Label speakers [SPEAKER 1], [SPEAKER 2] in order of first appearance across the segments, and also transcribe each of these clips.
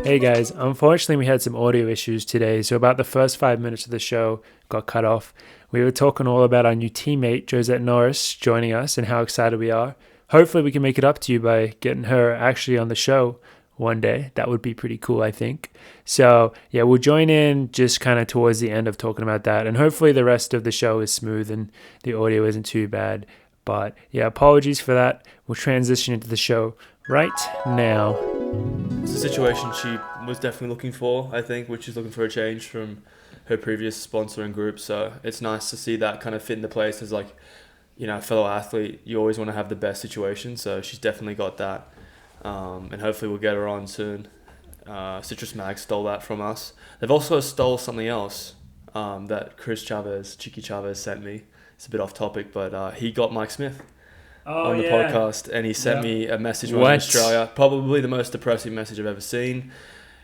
[SPEAKER 1] Hey guys, unfortunately we had some audio issues today, so about the first 5 minutes of the show got cut off. We were talking all about our new teammate, Josette Norris, joining us and how excited we are. Hopefully we can make it up to you by getting her actually on the show one day. That would be pretty cool, I think. So yeah, we'll join in just kind of towards the end of talking about that, and hopefully the rest of the show is smooth and the audio isn't too bad. But yeah, apologies for that. We'll transition into the show right now.
[SPEAKER 2] It's a situation she was definitely looking for, I think, which is looking for a change from her previous sponsor and group. So it's nice to see that kind of fit into place as, like, you know, a fellow athlete. You always want to have the best situation, so she's definitely got that. And hopefully we'll get her on soon. Citrus Mag stole that from us. They've also stole something else that Chiqui Chavez sent me. It's a bit off topic, but he got Mike Smith on the podcast, and he sent me a message from Australia. Probably the most depressing message I've ever seen.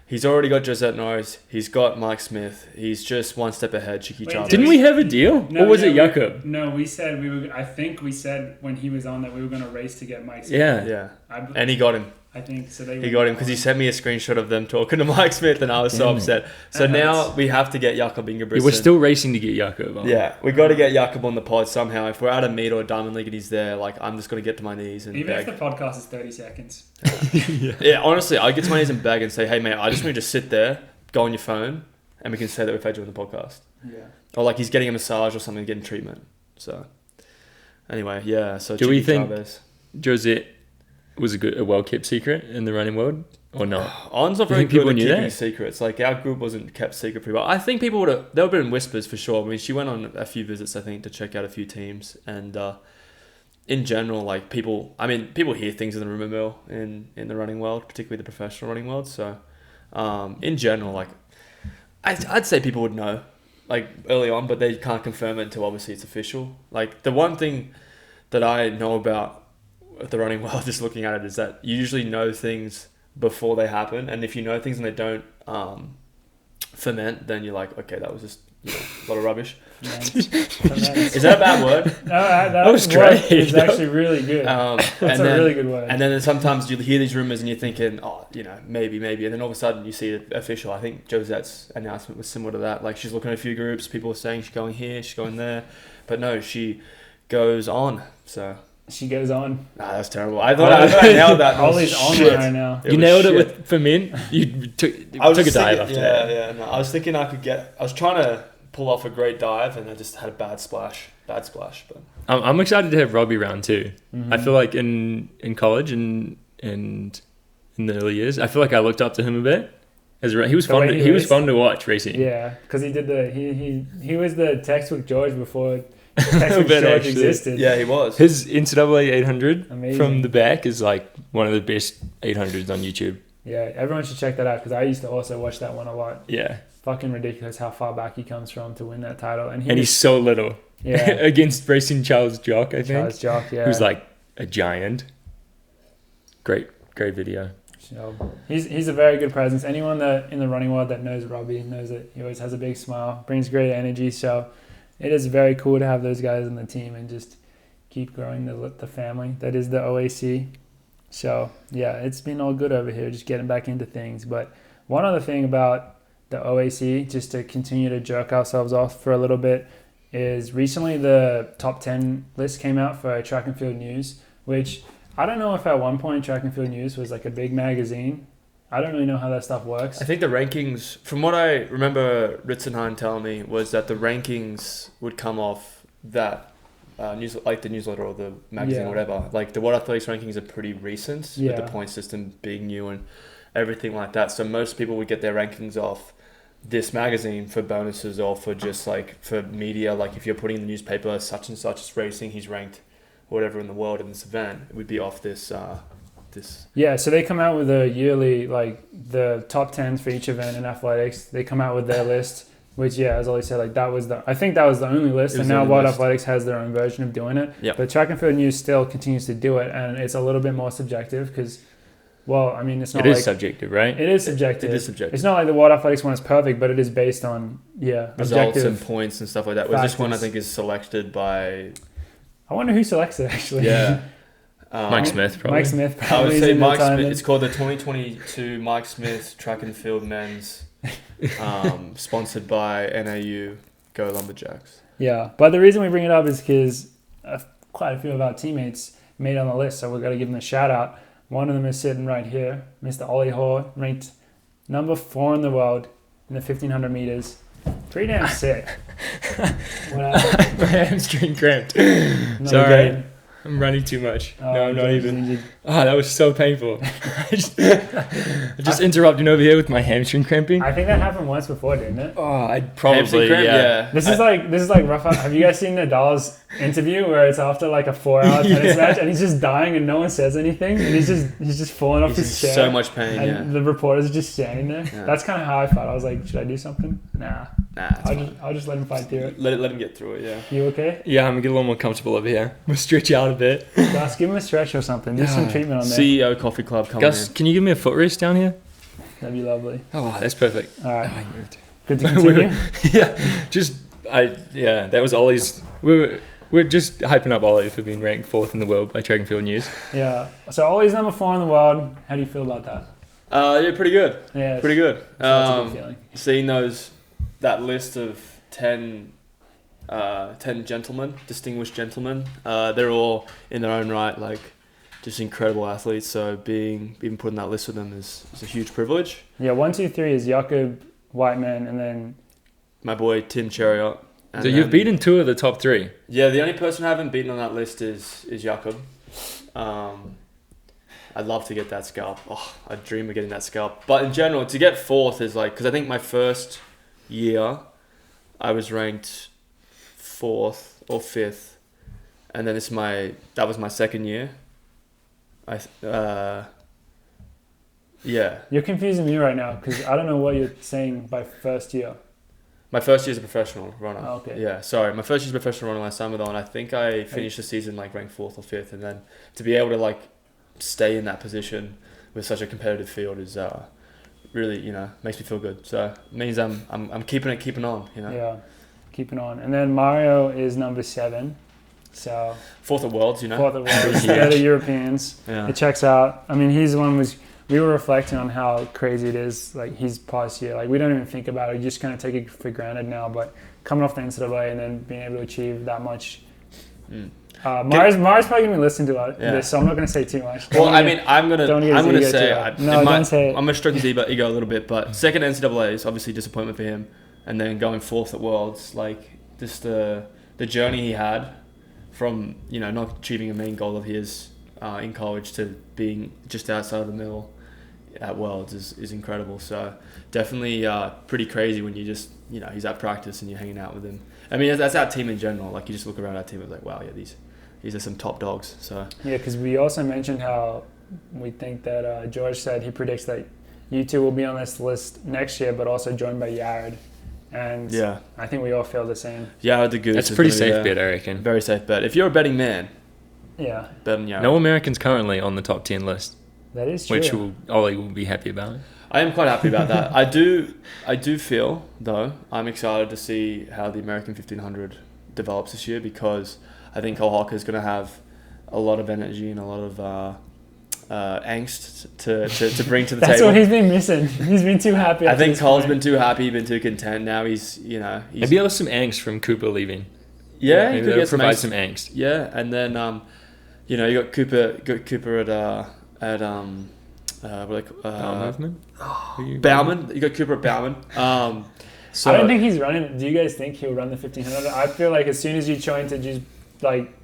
[SPEAKER 2] He's already got Josette Norris. He's got Mike Smith. He's just one step ahead, Chiqui Chavez.
[SPEAKER 3] Didn't we have a deal? No, or was it Jakob?
[SPEAKER 4] No, we said we were. I think we said when he was on that we were going to race to get Mike Smith.
[SPEAKER 2] Yeah. And he got him.
[SPEAKER 4] I think so.
[SPEAKER 2] He got him because he sent me a screenshot of them talking to Mike Smith, and I was so upset. So now we have to get Jakob Ingebrigtsen.
[SPEAKER 3] Yeah, we're still racing to get Jakob on.
[SPEAKER 2] Yeah, we got to get Jakob on the pod somehow. If we're at a meet or a Diamond League and he's there, like, I'm just going to get to my knees and
[SPEAKER 4] even
[SPEAKER 2] beg.
[SPEAKER 4] if the podcast is 30 seconds.
[SPEAKER 2] Yeah, honestly, I get to my knees and beg and say, hey, mate, I just want you to sit there, go on your phone, and we can say that we've had you on the podcast.
[SPEAKER 4] Yeah.
[SPEAKER 2] Or like he's getting a massage or something, getting treatment. So anyway, yeah. So
[SPEAKER 3] do we think
[SPEAKER 2] Chavez.
[SPEAKER 3] Josette was a well-kept secret in the running world, or not?
[SPEAKER 2] On's not very good at keeping secrets. Like, our group wasn't kept secret pretty well. I think people would have... There would have been whispers for sure. I mean, she went on a few visits, I think, to check out a few teams. And in general, like, people hear things in the rumor mill in the running world, particularly the professional running world. So, in general, like, I'd say people would know, like, early on, but they can't confirm it until obviously it's official. Like, the one thing that I know about the running world, just looking at it, is that you usually know things before they happen, and if you know things and they don't ferment, then you're like, okay, that was just a lot of rubbish. Is that a bad word?
[SPEAKER 4] No, that was great. It's actually really good. That's a really good word.
[SPEAKER 2] And then sometimes you hear these rumors and you're thinking, oh, you know, maybe, and then all of a sudden you see it official. I think Josette's announcement was similar to that. Like, she's looking at a few groups, people are saying she's going here, she's going there, but no, she goes on. So
[SPEAKER 4] she goes on.
[SPEAKER 2] Nah, that's terrible. I thought I nailed that.
[SPEAKER 4] Ollie's on right now.
[SPEAKER 3] You nailed it with for men. You took a dive after that.
[SPEAKER 2] Yeah. No, I was thinking I was trying to pull off a great dive, and I just had a bad splash. But
[SPEAKER 3] I'm excited to have Robbie around too. Mm-hmm. I feel like in college and in the early years, I feel like I looked up to him a bit. He was fun. He was fun to watch racing.
[SPEAKER 4] Yeah, because he did he was the textbook George before textbook George existed.
[SPEAKER 2] Yeah, he was.
[SPEAKER 3] His NCAA 800
[SPEAKER 4] Amazing.
[SPEAKER 3] From the back is like one of the best 800s on YouTube.
[SPEAKER 4] Yeah, everyone should check that out because I used to also watch that one a lot.
[SPEAKER 3] Yeah.
[SPEAKER 4] Fucking ridiculous how far back he comes from to win that title. And
[SPEAKER 3] he's so little.
[SPEAKER 4] Yeah.
[SPEAKER 3] Against racing Charles Jock, I think.
[SPEAKER 4] Charles Jock, yeah.
[SPEAKER 3] Who's like a giant. Great video.
[SPEAKER 4] So he's a very good presence. Anyone that in the running world that knows Robbie knows that he always has a big smile, brings great energy. So it is very cool to have those guys on the team and just keep growing the family that is the OAC. So yeah, it's been all good over here, just getting back into things. But one other thing about the OAC, just to continue to jerk ourselves off for a little bit, is recently the top 10 list came out for Track and Field News, which I don't know if at one point Track and Field News was like a big magazine. I don't really know how that stuff works.
[SPEAKER 2] I think the rankings, from what I remember Ritzenheim telling me, was that the rankings would come off that like the newsletter or the magazine or whatever. Like, the World Athletics rankings are pretty recent with the point system being new and everything like that. So most people would get their rankings off this magazine for bonuses or for just like for media. Like, if you're putting in the newspaper such and such is racing, he's ranked whatever in the world in this event, it would be off this.
[SPEAKER 4] Yeah, so they come out with a yearly, like, the top 10s for each event in athletics. They come out with their list, which, yeah, as Ollie said, like, I think that was the only list, and now World Athletics has their own version of doing it.
[SPEAKER 2] Yep.
[SPEAKER 4] But Track and Field News still continues to do it, and it's a little bit more subjective because, well, I mean, it's not like...
[SPEAKER 3] It is subjective, right?
[SPEAKER 4] It is subjective.
[SPEAKER 2] It is subjective.
[SPEAKER 4] It's not like the World Athletics one is perfect, but it is based on,
[SPEAKER 2] results and points and stuff like that. Whereas
[SPEAKER 4] factors.
[SPEAKER 2] this one, I think, is selected by...
[SPEAKER 4] I wonder who selects it, actually.
[SPEAKER 2] Yeah.
[SPEAKER 3] Mike Smith, probably.
[SPEAKER 4] Mike Smith,
[SPEAKER 2] I
[SPEAKER 4] probably.
[SPEAKER 2] would say Mike Smith. It's called the 2022 Mike Smith Track and Field Men's, sponsored by NAU Go Lumberjacks.
[SPEAKER 4] Yeah, but the reason we bring it up is because quite a few of our teammates made on the list, so we've got to give them a shout out. One of them is sitting right here, Mr. Ollie Hoare, ranked number 4 in the world in the 1500 meters. Pretty damn sick.
[SPEAKER 3] What happened? My hamstring cramped. Sorry. I'm running too much. No, I'm not even. Oh, that was so painful. I just interrupting over here with my hamstring cramping.
[SPEAKER 4] I think that happened once before, didn't it?
[SPEAKER 3] Oh, I'd probably, yeah.
[SPEAKER 4] This is like rough. Have you guys seen Nadal's interview where it's after like a 4-hour tennis match and he's just dying and no one says anything and he's just falling off his chair.
[SPEAKER 2] So much pain.
[SPEAKER 4] And the reporters are just standing there. Yeah. That's kind of how I felt. I was like, should I do something? Nah. I'll just let him fight through it.
[SPEAKER 2] Let him get through it. Yeah.
[SPEAKER 4] You okay?
[SPEAKER 3] Yeah, I'm gonna get a little more comfortable over here. We'll stretch out a bit.
[SPEAKER 4] Gus, give him a stretch or something. Do some treatment on there.
[SPEAKER 2] CEO Coffee Club coming
[SPEAKER 3] Gus,
[SPEAKER 2] in.
[SPEAKER 3] can you give me a foot rest down here?
[SPEAKER 4] That'd be lovely.
[SPEAKER 3] Oh, that's perfect.
[SPEAKER 4] All right.
[SPEAKER 3] Oh, I moved.
[SPEAKER 4] Good to continue.
[SPEAKER 3] That was Ollie's. We're just hyping up Ollie for being ranked 4th in the world by Track and Field News.
[SPEAKER 4] Yeah. So Ollie's number 4 in the world. How do you feel about that?
[SPEAKER 2] Yeah, pretty good.
[SPEAKER 4] Yeah.
[SPEAKER 2] Pretty good.
[SPEAKER 4] That's a good feeling.
[SPEAKER 2] Seeing that list of 10 gentlemen, distinguished gentlemen. They're all in their own right, like just incredible athletes. So being put in that list with them is a huge privilege.
[SPEAKER 4] Yeah, 1, 2, 3 is Jakob, Whiteman, and then
[SPEAKER 2] my boy Tim Chariot.
[SPEAKER 3] So you've beaten 2 of the top 3.
[SPEAKER 2] Yeah, the only person I haven't beaten on that list is Jakob. I'd love to get that scalp. Oh, I dream of getting that scalp. But in general, to get 4th is like, because I think my first year I was ranked 4th or 5th, and then that was my second year. Yeah.
[SPEAKER 4] You're confusing me right now because I don't know what you're saying by first year.
[SPEAKER 2] My first year as a professional runner.
[SPEAKER 4] Oh, okay.
[SPEAKER 2] Yeah, sorry. My first year as a professional runner last summer though, and I think I finished the season like ranked 4th or 5th, and then to be able to like stay in that position with such a competitive field is really, makes me feel good. So it means I'm keeping on,
[SPEAKER 4] Yeah, keeping on. And then Mario is number 7. So
[SPEAKER 2] 4th at Worlds,
[SPEAKER 4] 4th at Worlds. Yeah, the Europeans. Yeah. It checks out. I mean, he's the one we were reflecting on how crazy it is, like his past year. Like we don't even think about it. We just kind of take it for granted now. But coming off the NCAA and then being able to achieve that much. Mario's probably gonna be listening to this, so I'm not gonna say too much.
[SPEAKER 2] I'm gonna say
[SPEAKER 4] don't say it.
[SPEAKER 2] I'm gonna stroke his ego a little bit, but second NCAA is obviously disappointment for him, and then going 4th at Worlds, like just the journey he had from not achieving a main goal of his in college to being just outside of the middle at Worlds is incredible. So definitely pretty crazy when you just he's at practice and you're hanging out with him. I mean that's our team in general. Like you just look around our team and like wow, yeah, these are some top dogs. So
[SPEAKER 4] yeah, because we also mentioned how we think that George said he predicts that you two will be on this list next year, but also joined by Yared. And yeah, I think we all feel the same.
[SPEAKER 2] Yared the Goose.
[SPEAKER 3] That's a pretty safe bet, I reckon.
[SPEAKER 2] Very safe bet. If you're a betting man,
[SPEAKER 4] yeah,
[SPEAKER 2] bet on Yared.
[SPEAKER 3] No Americans currently on the top 10 list.
[SPEAKER 4] That is true.
[SPEAKER 3] Which Ollie will be happy about.
[SPEAKER 2] I am quite happy about that. I do feel though I'm excited to see how the American 1500 develops this year because I think Cole Hocker is going to have a lot of energy and a lot of angst to bring to the
[SPEAKER 4] That's
[SPEAKER 2] table.
[SPEAKER 4] what he's been missing. He's been too happy.
[SPEAKER 2] I think Cole's been too happy, been too content. Now he's
[SPEAKER 3] maybe have some angst from Cooper leaving.
[SPEAKER 2] Yeah,
[SPEAKER 3] maybe
[SPEAKER 2] he could get
[SPEAKER 3] provide some angst.
[SPEAKER 2] Yeah, and then you got Cooper at Bauman. You got Cooper at Bauman. So
[SPEAKER 4] I don't think he's running. Do you guys think he'll run the 1500? I feel like as soon as you try to just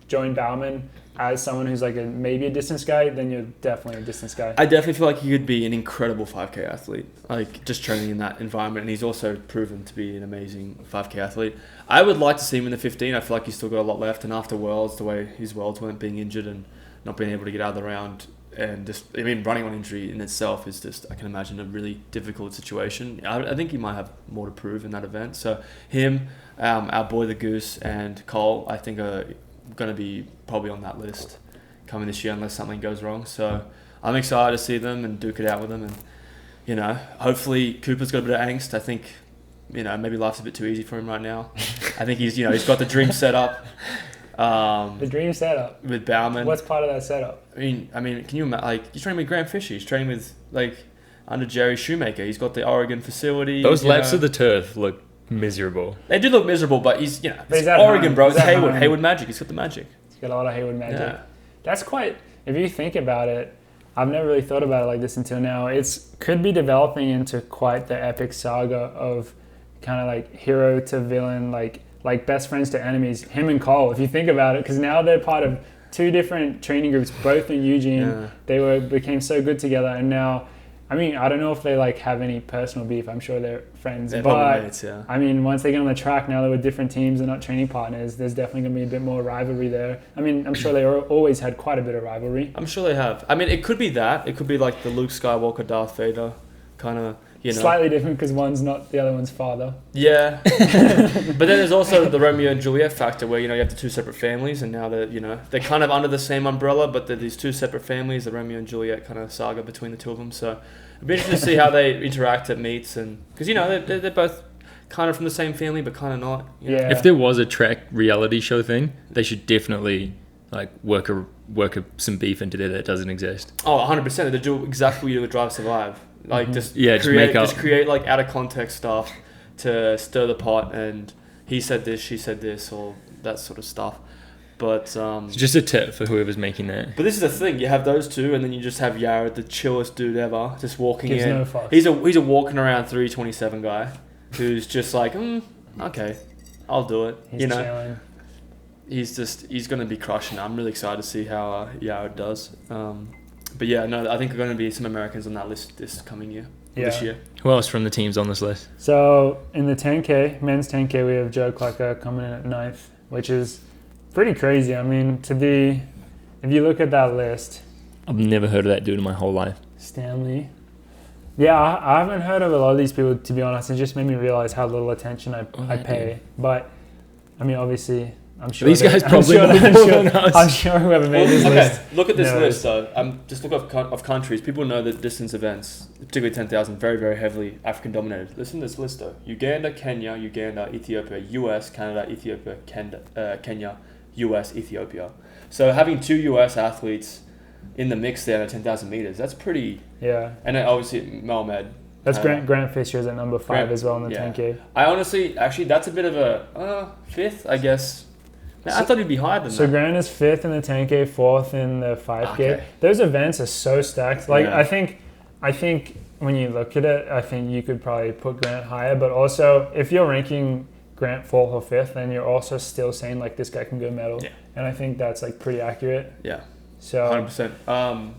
[SPEAKER 4] join Bauman as someone who's maybe a distance guy, then you're definitely a distance guy.
[SPEAKER 2] I definitely feel like he could be an incredible 5K athlete, like just training in that environment. And he's also proven to be an amazing 5K athlete. I would like to see him in the 15. I feel like he's still got a lot left. And after Worlds, the way his Worlds went, being injured and not being able to get out of the round, and running on injury in itself is just, I can imagine, a really difficult situation. I think he might have more to prove in that event. So him, our boy the Goose, and Cole, I think are going to be probably on that list coming this year unless something goes wrong. So I'm excited to see them and duke it out with them. And, hopefully Cooper's got a bit of angst. I think, maybe life's a bit too easy for him right now. I think he's got the dream set up.
[SPEAKER 4] The dream setup.
[SPEAKER 2] With Bauman.
[SPEAKER 4] What's part of that setup?
[SPEAKER 2] I mean, can you imagine? Like, he's training with Graham Fisher. He's training with under Jerry Shoemaker. He's got the Oregon facility.
[SPEAKER 3] Those laps of the turf look miserable.
[SPEAKER 2] They do look miserable, but he's
[SPEAKER 4] But
[SPEAKER 2] Oregon, bro. It's
[SPEAKER 4] Hayward.
[SPEAKER 2] Hayward magic. He's got the magic.
[SPEAKER 4] He's got a lot of Hayward magic.
[SPEAKER 2] Yeah.
[SPEAKER 4] That's quite. If you think about it, I've never really thought about it like this until now. It's could be developing into quite the epic saga of kind of like hero to villain, like best friends to enemies. Him and Cole, if you think about it, because now they're part of two different training groups, both in Eugene.
[SPEAKER 2] Yeah.
[SPEAKER 4] They became so good together, and now, I mean, I don't know if they have any personal beef. I'm sure they're friends,
[SPEAKER 2] They're
[SPEAKER 4] but
[SPEAKER 2] mates, yeah.
[SPEAKER 4] I mean, once they get on the track, now they're with different teams, they're not training partners. There's definitely going to be a bit more rivalry there. I mean, I'm sure they always had quite a bit of rivalry.
[SPEAKER 2] I'm sure they have. I mean, it could be that. It could be like the Luke Skywalker, Darth Vader kind of.
[SPEAKER 4] Slightly different because one's not the other one's father.
[SPEAKER 2] Yeah. But then there's also the Romeo and Juliet factor where, you have the two separate families and now they're they're kind of under the same umbrella, but they're these two separate families, the Romeo and Juliet kind of saga between the two of them. So it'd be interesting to see how they interact at meets, and because, they're both kind of from the same family, but kind of not.
[SPEAKER 4] Yeah.
[SPEAKER 3] If there was a track reality show thing, they should definitely work some beef into there that doesn't exist.
[SPEAKER 2] Oh, 100%. They do exactly what you do with Drive to Survive. Like, just create like out of context stuff to stir the pot, and he said this, she said this, or that sort of stuff. But
[SPEAKER 3] it's just a tip for whoever's making that.
[SPEAKER 2] But this is the thing: you have those two, and then you just have Yared, the chillest dude ever, just walking
[SPEAKER 4] Gives
[SPEAKER 2] in.
[SPEAKER 4] no fucks.
[SPEAKER 2] He's a walking around 327 guy, who's just like, okay, I'll do it.
[SPEAKER 4] He's chilling.
[SPEAKER 2] He's gonna be crushing it. I'm really excited to see how Yared does. But yeah, no, I think there are going to be some Americans on that list this coming year. This year.
[SPEAKER 3] Who else from the teams on this list?
[SPEAKER 4] So in the 10K, men's 10K, we have Joe Clucker coming in at 9th, which is pretty crazy. I mean, if you look at that list.
[SPEAKER 3] I've never heard of that dude in my whole life.
[SPEAKER 4] Stanley. Yeah, I haven't heard of a lot of these people, to be honest. It just made me realize how little attention I pay. But, I mean, obviously, I'm sure
[SPEAKER 3] these guys probably know more than us.
[SPEAKER 4] I'm sure whoever made this list.
[SPEAKER 2] Look at this list, though. Just look of countries. People know that distance events, particularly 10,000, very, very heavily African dominated. Listen to this list, though: Uganda, Kenya, Ethiopia, US, Canada, Ethiopia, Kenya, US, Ethiopia. So having two US athletes in the mix there at 10,000 meters, that's pretty.
[SPEAKER 4] Yeah.
[SPEAKER 2] And then obviously Melmed.
[SPEAKER 4] That's Grant Fisher's at number 5 as well in the 10K.
[SPEAKER 2] I honestly, that's a bit of a 5th, I guess. Man, I thought he'd be higher than that.
[SPEAKER 4] So Grant is 5th in the 10K, 4th in the 5K.
[SPEAKER 2] Okay.
[SPEAKER 4] Those events are so stacked. I think when you look at it, I think you could probably put Grant higher. But also, if you're ranking Grant 4th or 5th, then you're also still saying this guy can go medal. Yeah. And I think that's pretty accurate.
[SPEAKER 2] Yeah.
[SPEAKER 4] So
[SPEAKER 2] 100%.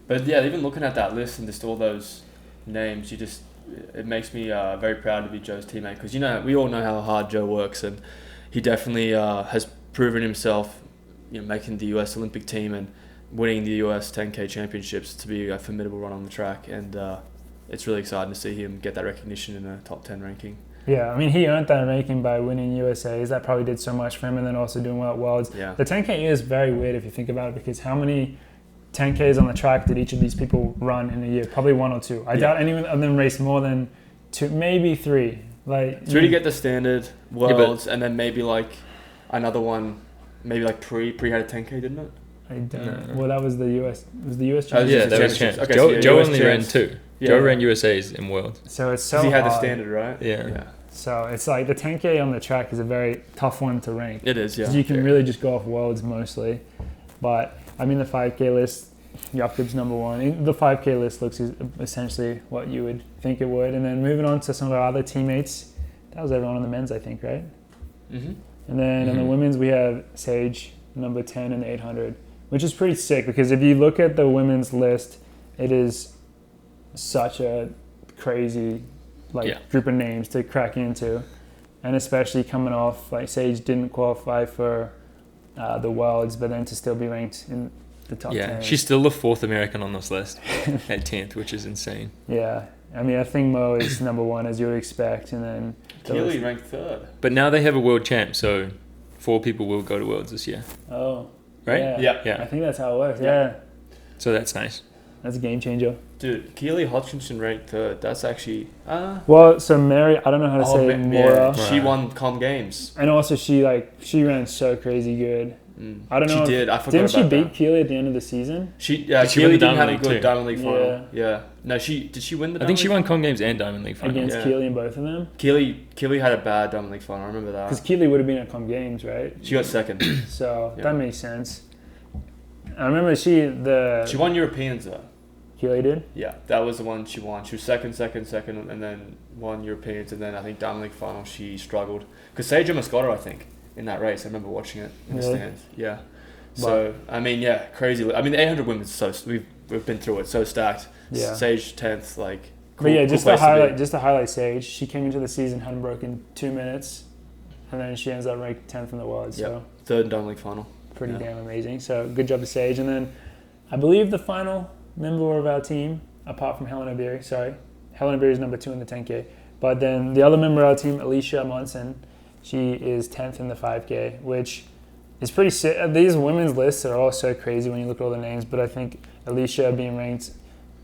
[SPEAKER 2] But yeah, even looking at that list and just all those names, it makes me very proud to be Joe's teammate, because we all know how hard Joe works, and he definitely has proven himself, making the US Olympic team and winning the US 10K championships to be a formidable run on the track, and it's really exciting to see him get that recognition in a top 10 ranking.
[SPEAKER 4] Yeah, I mean, he earned that ranking by winning USAs. That probably did so much for him, and then also doing well at Worlds. Yeah. The 10K is very weird if you think about it, because how many 10Ks on the track did each of these people run in a year? Probably 1 or 2. I doubt anyone of them raced more than 2, maybe 3.
[SPEAKER 2] 3 to get the standard Worlds, and then maybe another one, maybe pre had a 10K, didn't it?
[SPEAKER 4] I don't know. Well, that was the US. It was the US
[SPEAKER 3] championship.
[SPEAKER 4] Yeah,
[SPEAKER 3] that was champs.
[SPEAKER 2] Okay,
[SPEAKER 3] Joe only ran 2. Yeah. Joe ran USAs in Worlds.
[SPEAKER 4] So it's so
[SPEAKER 2] he had
[SPEAKER 4] hard.
[SPEAKER 2] the standard, right?
[SPEAKER 3] Yeah.
[SPEAKER 4] So it's the 10K on the track is a very tough one to rank.
[SPEAKER 2] It is, yeah.
[SPEAKER 4] Because you can really just go off Worlds mostly. But, I mean, the 5K list, Jakob's number 1. The 5K list looks essentially what you would think it would. And then moving on to some of our other teammates, that was everyone on the men's, I think, right?
[SPEAKER 2] Mm-hmm.
[SPEAKER 4] And then on the women's, we have Sage, number 10 in the 800, which is pretty sick, because if you look at the women's list, it is such a crazy group of names to crack into. And especially coming off, Sage didn't qualify for the Worlds, but then to still be ranked in the top 10.
[SPEAKER 3] Yeah, she's still the 4th American on this list at 10th, which is insane.
[SPEAKER 4] Yeah. I mean, I think Mo is number 1, as you would expect, and then
[SPEAKER 2] Keely ranked 3rd.
[SPEAKER 3] But now they have a world champ, so 4 people will go to Worlds this year.
[SPEAKER 4] Oh,
[SPEAKER 3] right?
[SPEAKER 2] Yeah.
[SPEAKER 4] I think that's how it works. Yeah.
[SPEAKER 3] So that's nice.
[SPEAKER 4] That's a game changer.
[SPEAKER 2] Dude, Keely Hodgkinson ranked third. That's actually...
[SPEAKER 4] Well, so Mary, I don't know how to say Mora.
[SPEAKER 2] Yeah, she won Com Games.
[SPEAKER 4] And also she ran so crazy good. I don't know.
[SPEAKER 2] She did. I forgot
[SPEAKER 4] Didn't she
[SPEAKER 2] about
[SPEAKER 4] beat
[SPEAKER 2] that.
[SPEAKER 4] Keely at the end of the season?
[SPEAKER 2] Keely
[SPEAKER 3] win the
[SPEAKER 2] didn't have
[SPEAKER 3] Diamond
[SPEAKER 2] a
[SPEAKER 3] League
[SPEAKER 2] good
[SPEAKER 3] too.
[SPEAKER 2] Diamond League final. Yeah. No, did she win the Diamond
[SPEAKER 3] I think she
[SPEAKER 2] League
[SPEAKER 3] won Com Games and Diamond League final.
[SPEAKER 4] Against Keely in both of them?
[SPEAKER 2] Keely had a bad Diamond League final. I remember that.
[SPEAKER 4] Because Keely would have been at Com Games, right?
[SPEAKER 2] She got second.
[SPEAKER 4] So that makes sense. I remember she
[SPEAKER 2] won Europeans though.
[SPEAKER 4] Keely did?
[SPEAKER 2] Yeah, that was the one she won. She was second, and then won Europeans, and then I think Diamond League final she struggled. Because Sage almost got her, I think, in that race. I remember watching it in the stands. Yeah. So, I mean, yeah, crazy. I mean, the 800 women's so... We've been through it, so stacked.
[SPEAKER 4] Yeah.
[SPEAKER 2] Sage 10th, like...
[SPEAKER 4] Cool, but yeah, just to highlight Sage, she came into the season, hadn't broken 2 minutes, and then she ends up ranked 10th in the world. So
[SPEAKER 2] third in Diamond League final.
[SPEAKER 4] Pretty damn amazing. So good job to Sage. And then I believe the final member of our team, apart from Helen O'Beary, Helen O'Beary is number 2 in the 10K. But then the other member of our team, Alicia Monson, she is 10th in the 5K, which is pretty sick. These women's lists are all so crazy when you look at all the names, but I think Alicia being ranked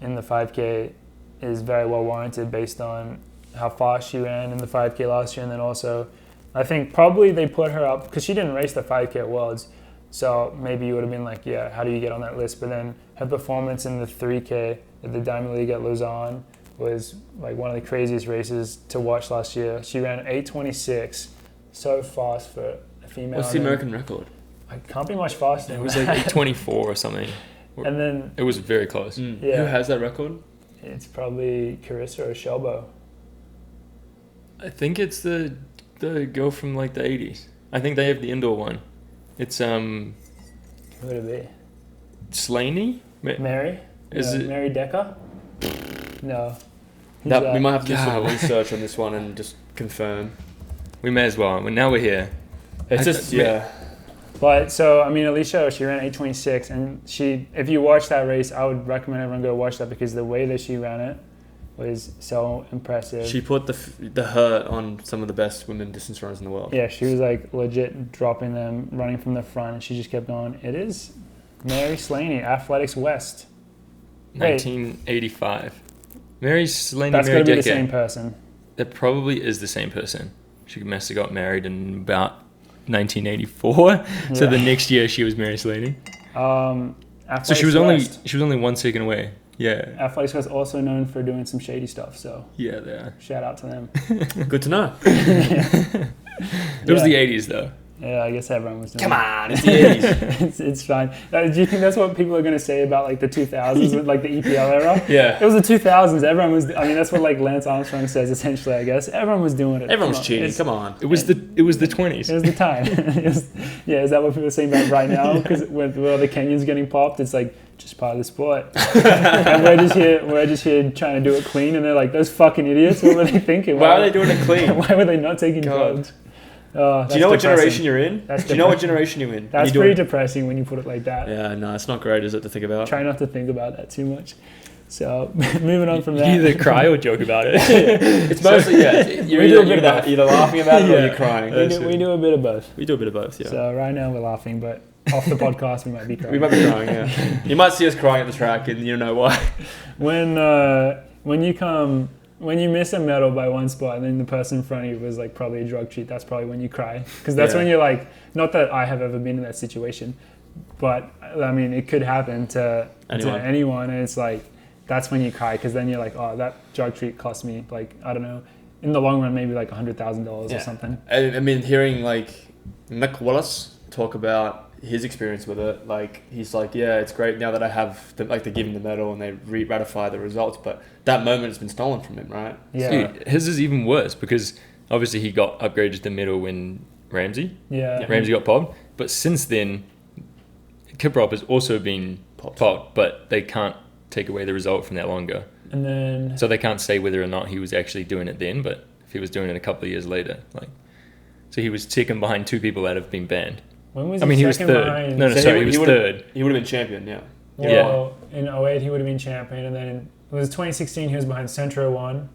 [SPEAKER 4] in the 5K is very well warranted based on how fast she ran in the 5K last year. And then also, I think probably they put her up, because she didn't race the 5K at Worlds, so maybe you would have been like, yeah, how do you get on that list? But then her performance in the 3K at the Diamond League at Lausanne was like one of the craziest races to watch last year. She ran 8:26, so fast for a female.
[SPEAKER 2] What's the American record?
[SPEAKER 4] I can't be much faster.
[SPEAKER 3] It was like 8:24 or something.
[SPEAKER 4] And then
[SPEAKER 3] it was very close.
[SPEAKER 2] Yeah. Who has that record?
[SPEAKER 4] It's probably Carissa or Shelbo.
[SPEAKER 3] I think it's the girl from like the 80s. I think they have the indoor one. It's
[SPEAKER 4] Who would it be?
[SPEAKER 3] Slaney?
[SPEAKER 4] Mary?
[SPEAKER 3] Is it
[SPEAKER 4] Mary Decker? No.
[SPEAKER 2] We might have to do some research on this one and just confirm.
[SPEAKER 3] We may as well. Now we're here.
[SPEAKER 2] It's
[SPEAKER 4] But so I mean, Alicia, she ran 8:26, and if you watch that race, I would recommend everyone go watch that because the way that she ran it was so impressive.
[SPEAKER 2] She put the hurt on some of the best women distance runners in the world.
[SPEAKER 4] Yeah, she was like legit dropping them, running from the front, and she just kept going. It is Mary Slaney, Athletics West.
[SPEAKER 3] 1985. Mary Slaney.
[SPEAKER 4] That's
[SPEAKER 3] Mary
[SPEAKER 4] going to be
[SPEAKER 3] Decker.
[SPEAKER 4] the same person.
[SPEAKER 3] That probably is the same person. She must have got married in about 1984. So the next year she was Mary Slaney.
[SPEAKER 4] So
[SPEAKER 3] she was only 1 second away. Yeah.
[SPEAKER 4] Athletics West also known for doing some shady stuff. So
[SPEAKER 3] yeah, they are.
[SPEAKER 4] Shout out to them.
[SPEAKER 2] Good to know.
[SPEAKER 3] It was the 80s though.
[SPEAKER 4] Yeah, I guess everyone was doing
[SPEAKER 2] Come on, it's the 80s.
[SPEAKER 4] it's fine. Do you think that's what people are going to say about like the 2000s with like the EPL era?
[SPEAKER 2] Yeah.
[SPEAKER 4] It was the 2000s. Everyone was, I mean, that's what like Lance Armstrong says essentially, I guess. Everyone was doing it.
[SPEAKER 2] Everyone was cheating. Come on.
[SPEAKER 3] It was the 20s.
[SPEAKER 4] It was the time. Is that what people are saying about right now? Because with all the Kenyans getting popped, it's like just part of the sport. And we're just here trying to do it clean, and they're like, those fucking idiots, what were they thinking?
[SPEAKER 2] Why are they doing it clean?
[SPEAKER 4] Why were they not taking drugs?
[SPEAKER 2] Do you know what generation you're in? Do you know what generation you're in?
[SPEAKER 4] That's pretty depressing when you put it like that.
[SPEAKER 2] Yeah, no, it's not great, is it, to think about?
[SPEAKER 4] Try not to think about that too much. So, moving on from that.
[SPEAKER 3] You either cry or joke about it.
[SPEAKER 2] It's mostly, you're either laughing about it or you're crying.
[SPEAKER 4] We do a bit of both.
[SPEAKER 2] We do a bit of both, yeah.
[SPEAKER 4] So, right now we're laughing, but off the podcast we might be crying.
[SPEAKER 2] We might be crying, yeah. You might see us crying at the track and you don't know why.
[SPEAKER 4] When you miss a medal by one spot and then the person in front of you was like probably a drug cheat, that's probably when you cry. Because that's when you're like, not that I have ever been in that situation, but I mean, it could happen to anyone. And it's like, that's when you cry because then you're like, oh, that drug treat cost me like, I don't know, in the long run, maybe like $100,000 or something.
[SPEAKER 2] I mean, hearing like Mick Willis talk about his experience with it, like he's like, yeah, it's great now that I have they give him the medal and they ratify the results, but that moment has been stolen from him, right?
[SPEAKER 4] Yeah.
[SPEAKER 3] Dude, his is even worse because obviously he got upgraded to the medal when Ramsey got popped, but since then Kiprop has also been popped, but they can't take away the result from that longer.
[SPEAKER 4] And then
[SPEAKER 3] so they can't say whether or not he was actually doing it then, but if he was doing it a couple of years later, so he was second behind 2 people that have been banned.
[SPEAKER 4] When was
[SPEAKER 3] he was third.
[SPEAKER 4] Behind?
[SPEAKER 3] He was third.
[SPEAKER 2] He would have been champion, yeah.
[SPEAKER 4] Well, in 08 he would have been champion, and then it was 2016 he was behind Centro 1.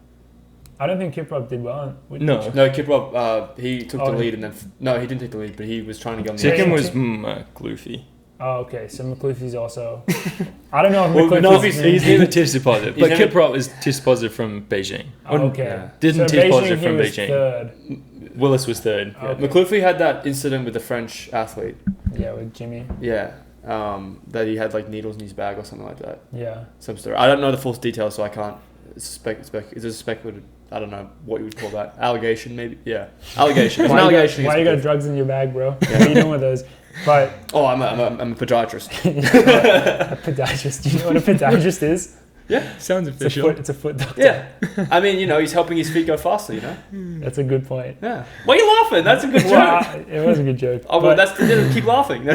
[SPEAKER 4] I don't think Kiprop did well.
[SPEAKER 2] No, Kiprop, he took the lead and then... No, he didn't take the lead, but he was trying to get on the...
[SPEAKER 3] Second was Gloofy.
[SPEAKER 4] Oh, okay. So McCluskey's also. I don't know if
[SPEAKER 3] Well, no,
[SPEAKER 4] McCluskey's.
[SPEAKER 3] he's never tested positive. But Kiprop is tested positive from Beijing.
[SPEAKER 4] Oh, okay.
[SPEAKER 2] Yeah.
[SPEAKER 3] Didn't
[SPEAKER 4] so
[SPEAKER 3] test
[SPEAKER 4] Beijing,
[SPEAKER 3] positive
[SPEAKER 4] he
[SPEAKER 3] from
[SPEAKER 4] was
[SPEAKER 3] Beijing.
[SPEAKER 4] Third.
[SPEAKER 3] Willis was third.
[SPEAKER 4] Okay.
[SPEAKER 2] McCluskey had that incident with the French athlete.
[SPEAKER 4] Yeah, with Jimmy.
[SPEAKER 2] Yeah. That he had like needles in his bag or something like that.
[SPEAKER 4] Yeah.
[SPEAKER 2] Some story. I don't know the full details, so I can't it's a speculative. I don't know what you would call that. Allegation, maybe. Yeah. Allegation. It's an allegation.
[SPEAKER 4] Why you got drugs in your bag, bro? What are you doing with those? But
[SPEAKER 2] I'm a podiatrist.
[SPEAKER 4] a podiatrist. Do you know what a podiatrist is?
[SPEAKER 3] Yeah, sounds official.
[SPEAKER 4] It's a foot doctor.
[SPEAKER 2] Yeah. I mean, he's helping his feet go faster,
[SPEAKER 4] That's a good point.
[SPEAKER 2] Yeah. Why are you laughing? That's a good joke.
[SPEAKER 4] Well, it was a good joke.
[SPEAKER 2] Oh, but keep laughing.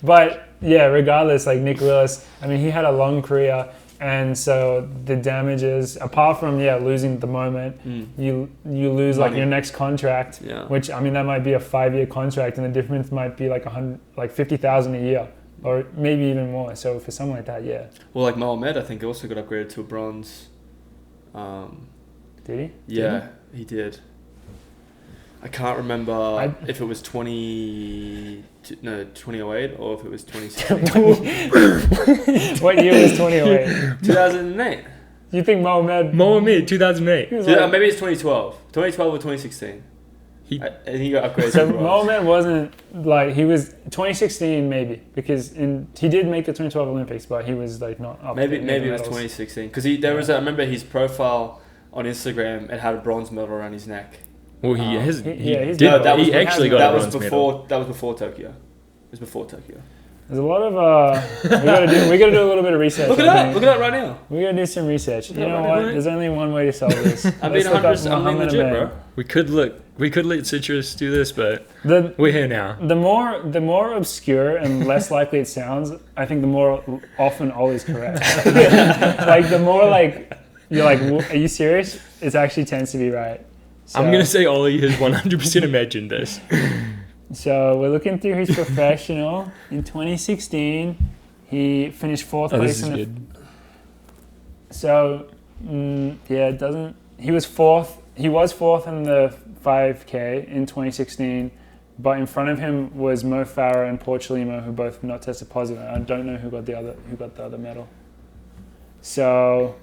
[SPEAKER 4] But yeah, regardless, like Nick Willis, I mean, he had a long career, and so the damages, apart from losing at the moment, you lose like your next contract, which I mean that might be a 5-year contract, and the difference might be like $50,000 a year, or maybe even more. So for someone like that, yeah.
[SPEAKER 2] Well, like Mohamed, I think also got upgraded to a bronze.
[SPEAKER 4] Did he?
[SPEAKER 2] Yeah, he did. I can't remember if it was 2008 or if it was 2016.
[SPEAKER 4] What year was 2008?
[SPEAKER 2] 2008.
[SPEAKER 4] You think Mohamed,
[SPEAKER 3] 2008.
[SPEAKER 2] Maybe it's 2012. 2012 or 2016. He got upgraded.
[SPEAKER 4] So Mohamed wasn't like, he was 2016 maybe, because he did make the 2012 Olympics, but he was like not up.
[SPEAKER 2] Maybe it was 2016 because I remember his profile on Instagram. It had a bronze medal around his neck.
[SPEAKER 3] Well, he actually got a bronze medal.
[SPEAKER 2] That was before Tokyo. It was before Tokyo.
[SPEAKER 4] There's a lot of we gotta do a little bit of research.
[SPEAKER 2] Look it up right now.
[SPEAKER 4] We gotta do some research. You know what? There's only one way to solve this.
[SPEAKER 2] I'm being 100% legit, bro.
[SPEAKER 3] We could let Citrus do this, but we're here now.
[SPEAKER 4] The more obscure and less likely it sounds, I think the more often Ollie's correct. Like the more like you're like, are you serious? It actually tends to be right. So,
[SPEAKER 3] I'm gonna say Ollie has 100% imagined this.
[SPEAKER 4] So we're looking through his professional. In 2016, he finished fourth place.
[SPEAKER 3] This is good.
[SPEAKER 4] So it doesn't. He was fourth. He was fourth in the 5K in 2016, but in front of him was Mo Farah and Porcellino, who both not tested positive. I don't know who got the other medal. So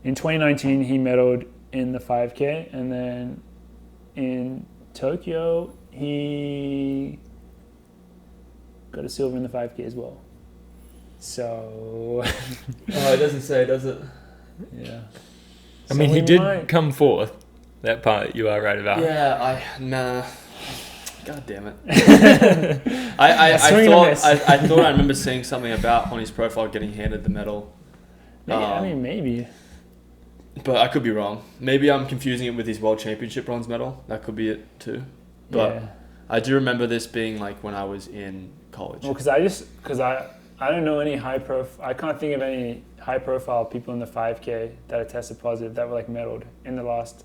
[SPEAKER 4] in 2019, he medaled in the 5K, and then in Tokyo, he got a silver in the 5K as well. So
[SPEAKER 2] it doesn't say, does it?
[SPEAKER 4] Yeah.
[SPEAKER 3] I mean, he did come fourth. That part you are right about.
[SPEAKER 2] Yeah, God damn it. I thought I remember seeing something about on his profile getting handed the medal.
[SPEAKER 4] I mean, maybe.
[SPEAKER 2] But I could be wrong. Maybe I'm confusing it with his World Championship bronze medal. That could be it too. But I do remember this being like when I was in college.
[SPEAKER 4] Well, because I don't know any I can't think of any high profile people in the 5K that have tested positive that were like medaled in the last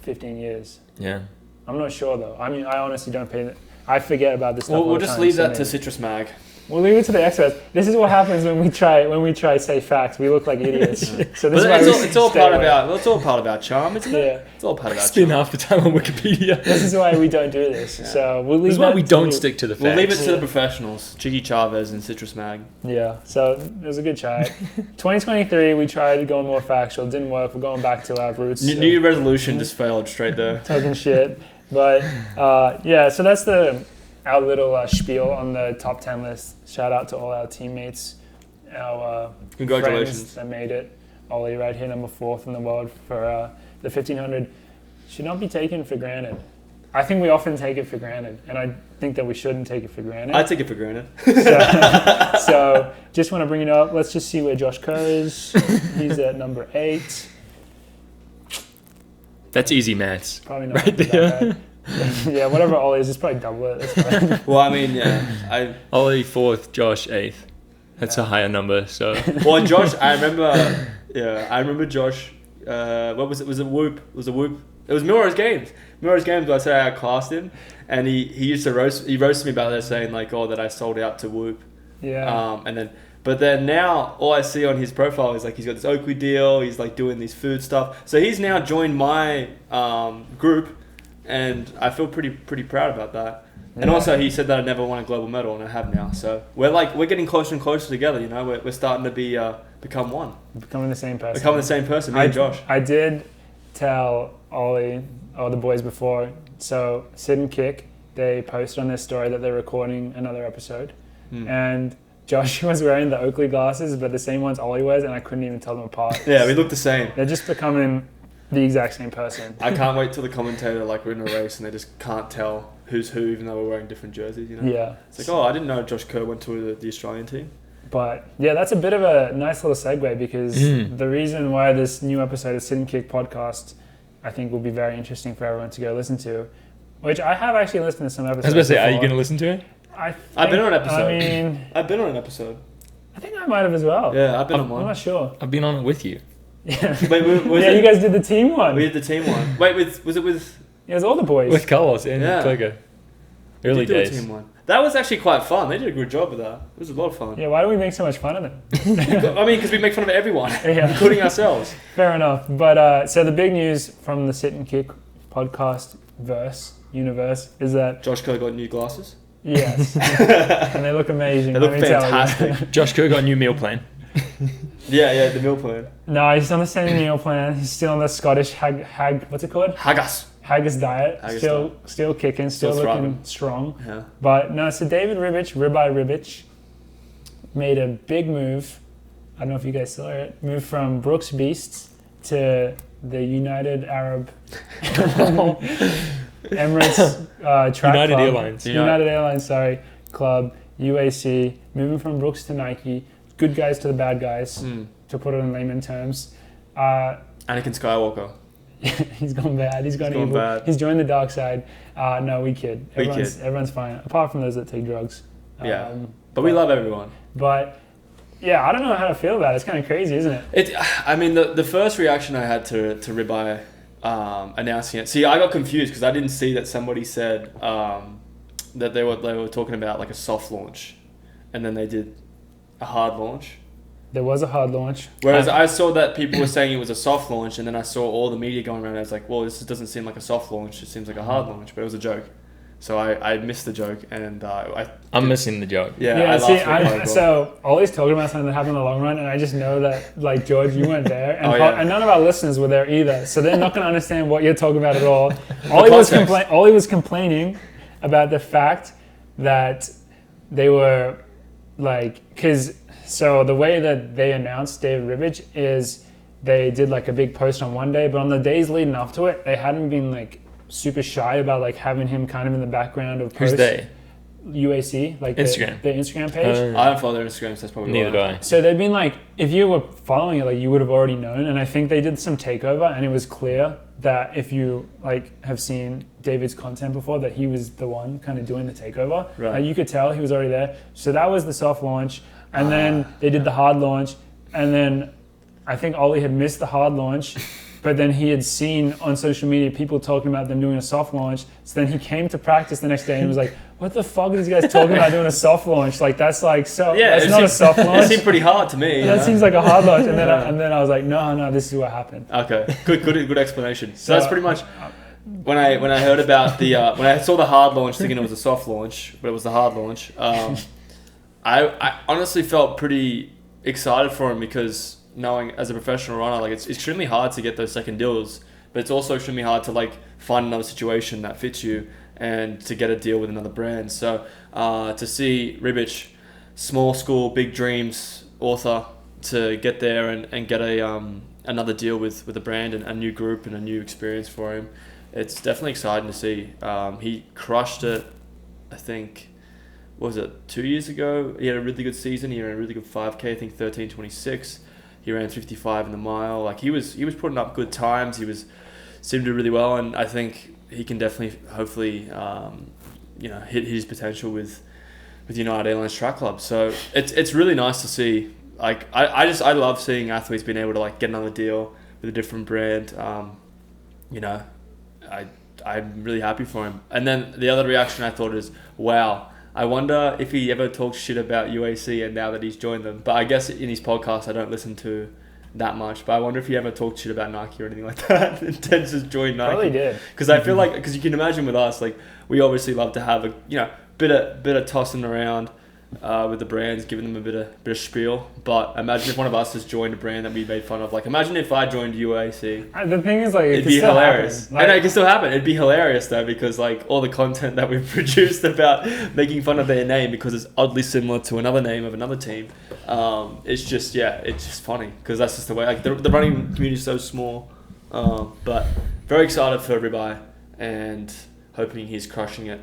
[SPEAKER 4] 15 years.
[SPEAKER 3] Yeah.
[SPEAKER 4] I'm not sure though. I mean, I honestly don't pay. I forget about this stuff.
[SPEAKER 2] Well, we'll just leave that to Citrus Mag.
[SPEAKER 4] We'll leave it to the experts. This is what happens when we try to say facts. We look like idiots. So this
[SPEAKER 2] it's all part of our charm, isn't it?
[SPEAKER 4] Yeah.
[SPEAKER 2] It's all part of our charm.
[SPEAKER 3] Spend half the time on Wikipedia.
[SPEAKER 4] This is why we don't do this. Yeah. So we'll leave.
[SPEAKER 3] This is why we don't stick to the facts.
[SPEAKER 2] We'll leave it to the professionals, Chicky Chavez and Citrus Mag.
[SPEAKER 4] Yeah. So it was a good try. 2023, we tried to go more factual. It didn't work. We're going back to our roots.
[SPEAKER 2] New Year resolution just failed straight there.
[SPEAKER 4] Talking shit. But so that's our little spiel on the top 10 list. Shout out to all our teammates, our
[SPEAKER 2] congratulations
[SPEAKER 4] friends that made it. Ollie right here, number 4th in the world for the 1500. Should not be taken for granted. I think we often take it for granted, and I think that we shouldn't take it for granted.
[SPEAKER 2] I take it for granted.
[SPEAKER 4] So just want to bring it up. Let's just see where Josh Kerr is. He's at number 8.
[SPEAKER 3] That's easy maths.
[SPEAKER 4] Probably not right there. Yeah, whatever Ollie is, it's probably double it. That's fine.
[SPEAKER 2] Well, I mean, yeah.
[SPEAKER 3] Ollie 4th, Josh 8th. That's a higher number, so...
[SPEAKER 2] Well, Josh, I remember Josh, what was it? Was it Whoop? It was a Whoop. It was Milrose Games. Milrose Games, I said I classed him, and he used to roasted me about that, saying like, that I sold out to Whoop.
[SPEAKER 4] Yeah.
[SPEAKER 2] But then now all I see on his profile is like he's got this Oakley deal. He's like doing these food stuff. So he's now joined my group, and I feel pretty proud about that. And also, he said that I never won a global medal, and I have now. So we're getting closer and closer together. You know, we're starting to become one.
[SPEAKER 4] Becoming the same person.
[SPEAKER 2] Becoming the same person. Me and Josh.
[SPEAKER 4] I did tell Ollie or the boys before. So Sit and Kick, they posted on their story that they're recording another episode, and Josh was wearing the Oakley glasses, but the same ones Ollie wears, and I couldn't even tell them apart.
[SPEAKER 2] Yeah, we look the same.
[SPEAKER 4] They're just becoming the exact same person.
[SPEAKER 2] I can't wait till the commentator, like, we're in a race and they just can't tell who's who, even though we're wearing different jerseys, you know?
[SPEAKER 4] Yeah.
[SPEAKER 2] It's like, oh, I didn't know Josh Kerr went to the Australian team.
[SPEAKER 4] But yeah, that's a bit of a nice little segue, because the reason why this new episode of Sit and Kick podcast, I think, will be very interesting for everyone to go listen to, which I have actually listened to some episodes.
[SPEAKER 3] I was about to say, are you going to listen to it?
[SPEAKER 2] I've been on an episode.
[SPEAKER 4] I mean,
[SPEAKER 2] I've been on an episode.
[SPEAKER 4] I think I might have as well.
[SPEAKER 2] Yeah, I've been on one.
[SPEAKER 4] I'm not sure.
[SPEAKER 3] I've been on it with you.
[SPEAKER 4] Yeah.
[SPEAKER 2] Wait,
[SPEAKER 4] you guys did the team one.
[SPEAKER 2] We did the team one. Wait, was it with?
[SPEAKER 4] Yeah, it was all the boys.
[SPEAKER 3] With Carlos and Kliger. Early days.
[SPEAKER 2] Team one. That was actually quite fun. They did a good job with that. It was a lot of fun.
[SPEAKER 4] Yeah, why do we make so much fun of it?
[SPEAKER 2] I mean, because we make fun of everyone, including ourselves.
[SPEAKER 4] Fair enough. But so the big news from the Sit and Kick podcast universe is that
[SPEAKER 2] Josh Kerr got new glasses.
[SPEAKER 4] Yes. And they look amazing.
[SPEAKER 2] They look fantastic.
[SPEAKER 3] Josh Kerr got a new meal plan.
[SPEAKER 2] Yeah, the meal plan.
[SPEAKER 4] No, he's on the same meal plan. He's still on the Scottish what's it called? Haggis diet. Still kicking, still looking
[SPEAKER 2] thriving.
[SPEAKER 4] strong.
[SPEAKER 2] Yeah.
[SPEAKER 4] But no, so David Ribich, Ribich, made a big move. I don't know if you guys saw it. Moved from Brooks Beasts to the United Arab Emirates track
[SPEAKER 3] United
[SPEAKER 4] club.
[SPEAKER 3] Airlines.
[SPEAKER 4] United Airlines, club, UAC, moving from Brooks to Nike. Good guys to the bad guys, to put it in layman terms.
[SPEAKER 2] Anakin Skywalker.
[SPEAKER 4] He's gone bad. He's gone evil.
[SPEAKER 2] Bad.
[SPEAKER 4] He's joined the dark side. No, we kid. Everyone's fine, apart from those that take drugs.
[SPEAKER 2] But we love everyone.
[SPEAKER 4] But yeah, I don't know how to feel about it. It's kind of crazy, isn't it?
[SPEAKER 2] I mean, the first reaction I had to Ribeye announcing it. See, I got confused because I didn't see that somebody said that they were talking about like a soft launch, and then they did a hard launch.
[SPEAKER 4] There was a hard launch.
[SPEAKER 2] Whereas I saw that people were saying it was a soft launch, and then I saw all the media going around. And I was like, well, this doesn't seem like a soft launch. It seems like a hard launch, but it was a joke. So I missed the joke, and
[SPEAKER 3] I'm missing the joke.
[SPEAKER 4] So Ollie's talking about something that happened in the long run, and I just know that, like, George, you weren't there, and, and none of our listeners were there either, so they're not going to understand what you're talking about at all. Ollie was complaining about the fact that they were so the way that they announced David Ribich is they did like a big post on one day, but on the days leading up to it, they hadn't been like super shy about like having him kind of in the background of posts.
[SPEAKER 3] Who's they?
[SPEAKER 4] UAC, like
[SPEAKER 3] Instagram.
[SPEAKER 4] The Instagram page.
[SPEAKER 2] I don't follow their Instagram, so that's probably
[SPEAKER 3] neither do I.
[SPEAKER 4] So they'd been like, if you were following it, like you would have already known. And I think they did some takeover, and it was clear that if you like have seen David's content before, that he was the one kind of doing the takeover.
[SPEAKER 2] Right.
[SPEAKER 4] You could tell he was already there. So that was the soft launch, and then they did the hard launch, and then I think Ollie had missed the hard launch. But then he had seen on social media people talking about them doing a soft launch. So then he came to practice the next day and was like, what the fuck are these guys talking about doing a soft launch? Like, that's like, that's not a soft launch.
[SPEAKER 2] It seemed pretty hard to me.
[SPEAKER 4] That seems like a hard launch. And then I was like, no, this is what happened.
[SPEAKER 2] Okay, good explanation. So that's pretty much when I heard about the, when I saw the hard launch thinking it was a soft launch, but it was the hard launch, I honestly felt pretty excited for him because knowing as a professional runner, like it's extremely hard to get those second deals, but it's also extremely hard to like find another situation that fits you and to get a deal with another brand. So to see Ribich, small school, big dreams author, to get there and get another deal with a brand and a new group and a new experience for him, it's definitely exciting to see. He crushed it, I think, what was it, 2 years ago? He had a really good season. He ran a really good 5K, I think 13:26. He ran 55 in the mile. Like he was putting up good times. Seemed to do really well, and I think he can definitely, hopefully, hit his potential with United Airlines Track Club. So it's really nice to see. Like I love seeing athletes being able to like get another deal with a different brand. I'm really happy for him. And then the other reaction I thought is, wow. I wonder if he ever talks shit about UAC and now that he's joined them. But I guess in his podcast, I don't listen to that much. But I wonder if he ever talked shit about Nike or anything like that. And then just joined Nike.
[SPEAKER 4] Probably did.
[SPEAKER 2] Because I feel like, because you can imagine with us, like, we obviously love to have a bit of tossing around with the brands, giving them a bit of spiel. But imagine if one of us has joined a brand that we made fun of. Like, imagine if I joined UAC.
[SPEAKER 4] The thing is, like,
[SPEAKER 2] it'd be hilarious. Like, I know it can still happen. It'd be hilarious though, because like all the content that we've produced about making fun of their name because it's oddly similar to another name of another team. It's just funny because that's just the way. Like the running community is so small. But very excited for Ribeye and hoping he's crushing it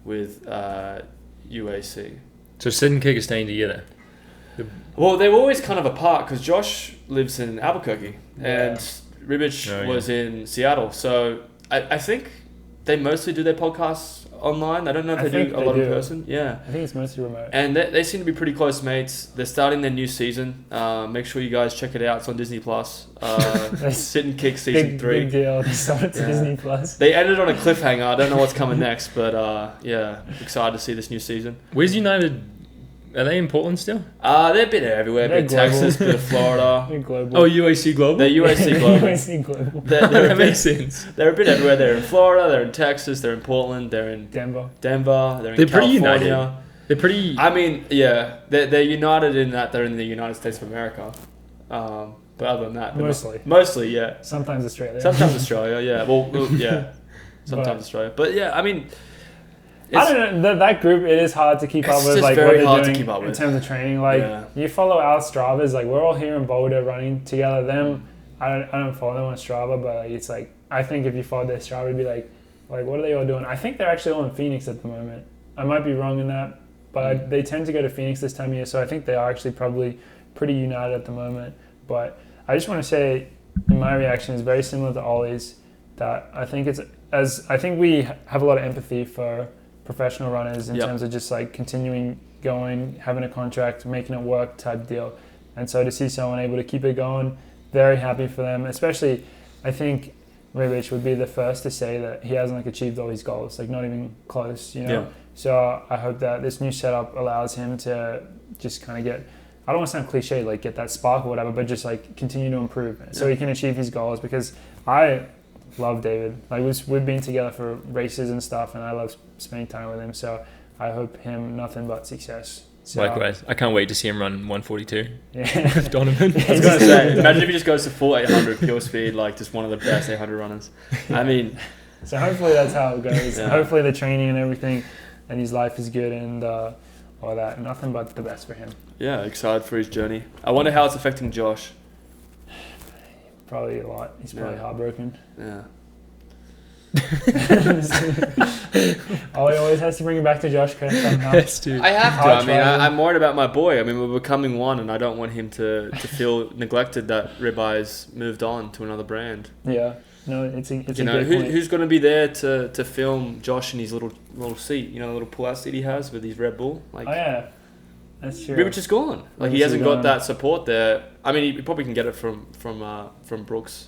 [SPEAKER 2] with UAC.
[SPEAKER 3] So sit and kick are staying together.
[SPEAKER 2] Well, they were always kind of apart because Josh lives in Albuquerque and Ribich was in Seattle. So I think they mostly do their podcasts online. I don't know if they do a lot in person. Yeah.
[SPEAKER 4] I think it's mostly remote.
[SPEAKER 2] And they seem to be pretty close mates. They're starting their new season. Make sure you guys check it out. It's on Disney Plus. Sit and Kick season 3.
[SPEAKER 4] Big deal. They started to Disney Plus.
[SPEAKER 2] They ended on a cliffhanger. I don't know what's coming next, but excited to see this new season.
[SPEAKER 3] Where's United? Are they in Portland still?
[SPEAKER 2] They're a bit everywhere.
[SPEAKER 4] They're
[SPEAKER 2] a bit Texas, bit of Florida.
[SPEAKER 4] They're global.
[SPEAKER 3] Oh, UAC Global?
[SPEAKER 2] They're UAC Global.
[SPEAKER 4] UAC Global.
[SPEAKER 3] That makes sense.
[SPEAKER 2] They're a bit everywhere. They're in Florida, they're in Texas, they're in Portland, they're in
[SPEAKER 4] Denver,
[SPEAKER 2] they're in
[SPEAKER 3] pretty
[SPEAKER 2] California.
[SPEAKER 3] united. They're pretty...
[SPEAKER 2] I mean, yeah, they're united in that they're in the United States of America. But other than that... Mostly, yeah.
[SPEAKER 4] Sometimes Australia.
[SPEAKER 2] Sometimes Australia, yeah. Well yeah. Sometimes Australia. But yeah, I mean...
[SPEAKER 4] I don't know, that group, it is hard to keep up with, like, what they're doing in terms of training. Like, you follow our Stravas, like, we're all here in Boulder running together. Them, I don't follow them on Strava, but like, it's like, I think if you followed their Strava, it'd be like, what are they all doing? I think they're actually all in Phoenix at the moment. I might be wrong in that, but they tend to go to Phoenix this time of year, so I think they are actually probably pretty united at the moment. But I just want to say, in my reaction, is very similar to Ollie's, that I think we have a lot of empathy for professional runners in terms of just like continuing going, having a contract, making it work type deal. And so to see someone able to keep it going, very happy for them. Especially, I think Ribich would be the first to say that he hasn't like achieved all his goals, like not even close, you know. Yeah. So I hope that this new setup allows him to just kind of get, I don't want to sound cliche, like get that spark or whatever, but just like continue to improve so he can achieve his goals. Because I love David. Like we've been together for races and stuff, and I love spending time with him. So I hope him nothing but success. So,
[SPEAKER 3] likewise, I can't wait to see him run 142.
[SPEAKER 4] Yeah,
[SPEAKER 3] with Donovan.
[SPEAKER 2] I was gonna say, imagine if he just goes to full 800 pure speed, like just one of the best 800 runners. I mean,
[SPEAKER 4] so hopefully that's how it goes. Yeah. Hopefully the training and everything, and his life is good, and all that. Nothing but the best for him.
[SPEAKER 2] Yeah, excited for his journey. I wonder how it's affecting Josh.
[SPEAKER 4] Probably a lot. He's probably heartbroken.
[SPEAKER 2] Yeah.
[SPEAKER 4] Ollie always has to bring it back to Josh somehow.
[SPEAKER 3] Yes, dude.
[SPEAKER 2] I have to. I mean, I'm worried about my boy. I mean, we're becoming one, and I don't want him to feel neglected that Ribeye's moved on to another brand.
[SPEAKER 4] Yeah. No, it's a good
[SPEAKER 2] point. Who's going to be there to film Josh in his little seat? You know, the little pull-out seat he has with his Red Bull. Like,
[SPEAKER 4] oh yeah, that's true.
[SPEAKER 2] Ribich is gone. Like, he hasn't got that support there. I mean, he probably can get it from Brooks,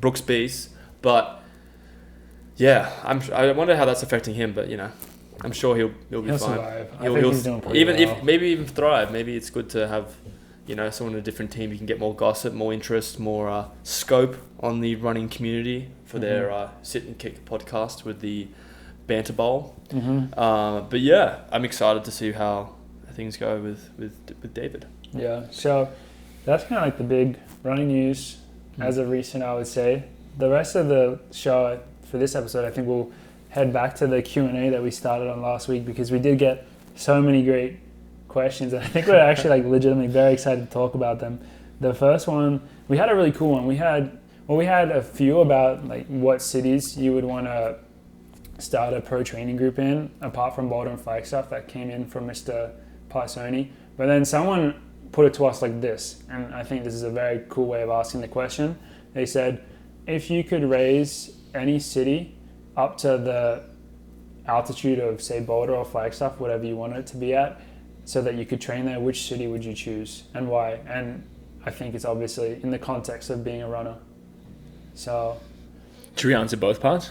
[SPEAKER 2] Brooks Bees. But yeah, I wonder how that's affecting him. But you know, I'm sure he'll be fine.
[SPEAKER 4] Survive. I think he's doing pretty well.
[SPEAKER 2] Maybe even thrive. Maybe it's good to have, you know, someone in a different team. You can get more gossip, more interest, more scope on the running community for their Sit and Kick podcast with the Banter Bowl. But yeah, I'm excited to see how things go with David.
[SPEAKER 4] Yeah. So that's kind of like the big running news as of recent, I would say. The rest of the show for this episode, I think we'll head back to the Q&A that we started on last week, because we did get so many great questions, and I think we're actually like legitimately very excited to talk about them. The first one, we had a really cool one. We had a few about like what cities you would want to start a pro training group in, apart from Boulder and Flagstaff, that came in from Mr. Parsoni. But then someone put it to us like this, and I think this is a very cool way of asking the question. They said, if you could raise any city up to the altitude of, say, Boulder or Flagstaff, whatever you want it to be at, so that you could train there, which city would you choose and why? And I think it's obviously in the context of being a runner. So,
[SPEAKER 3] should we answer both parts?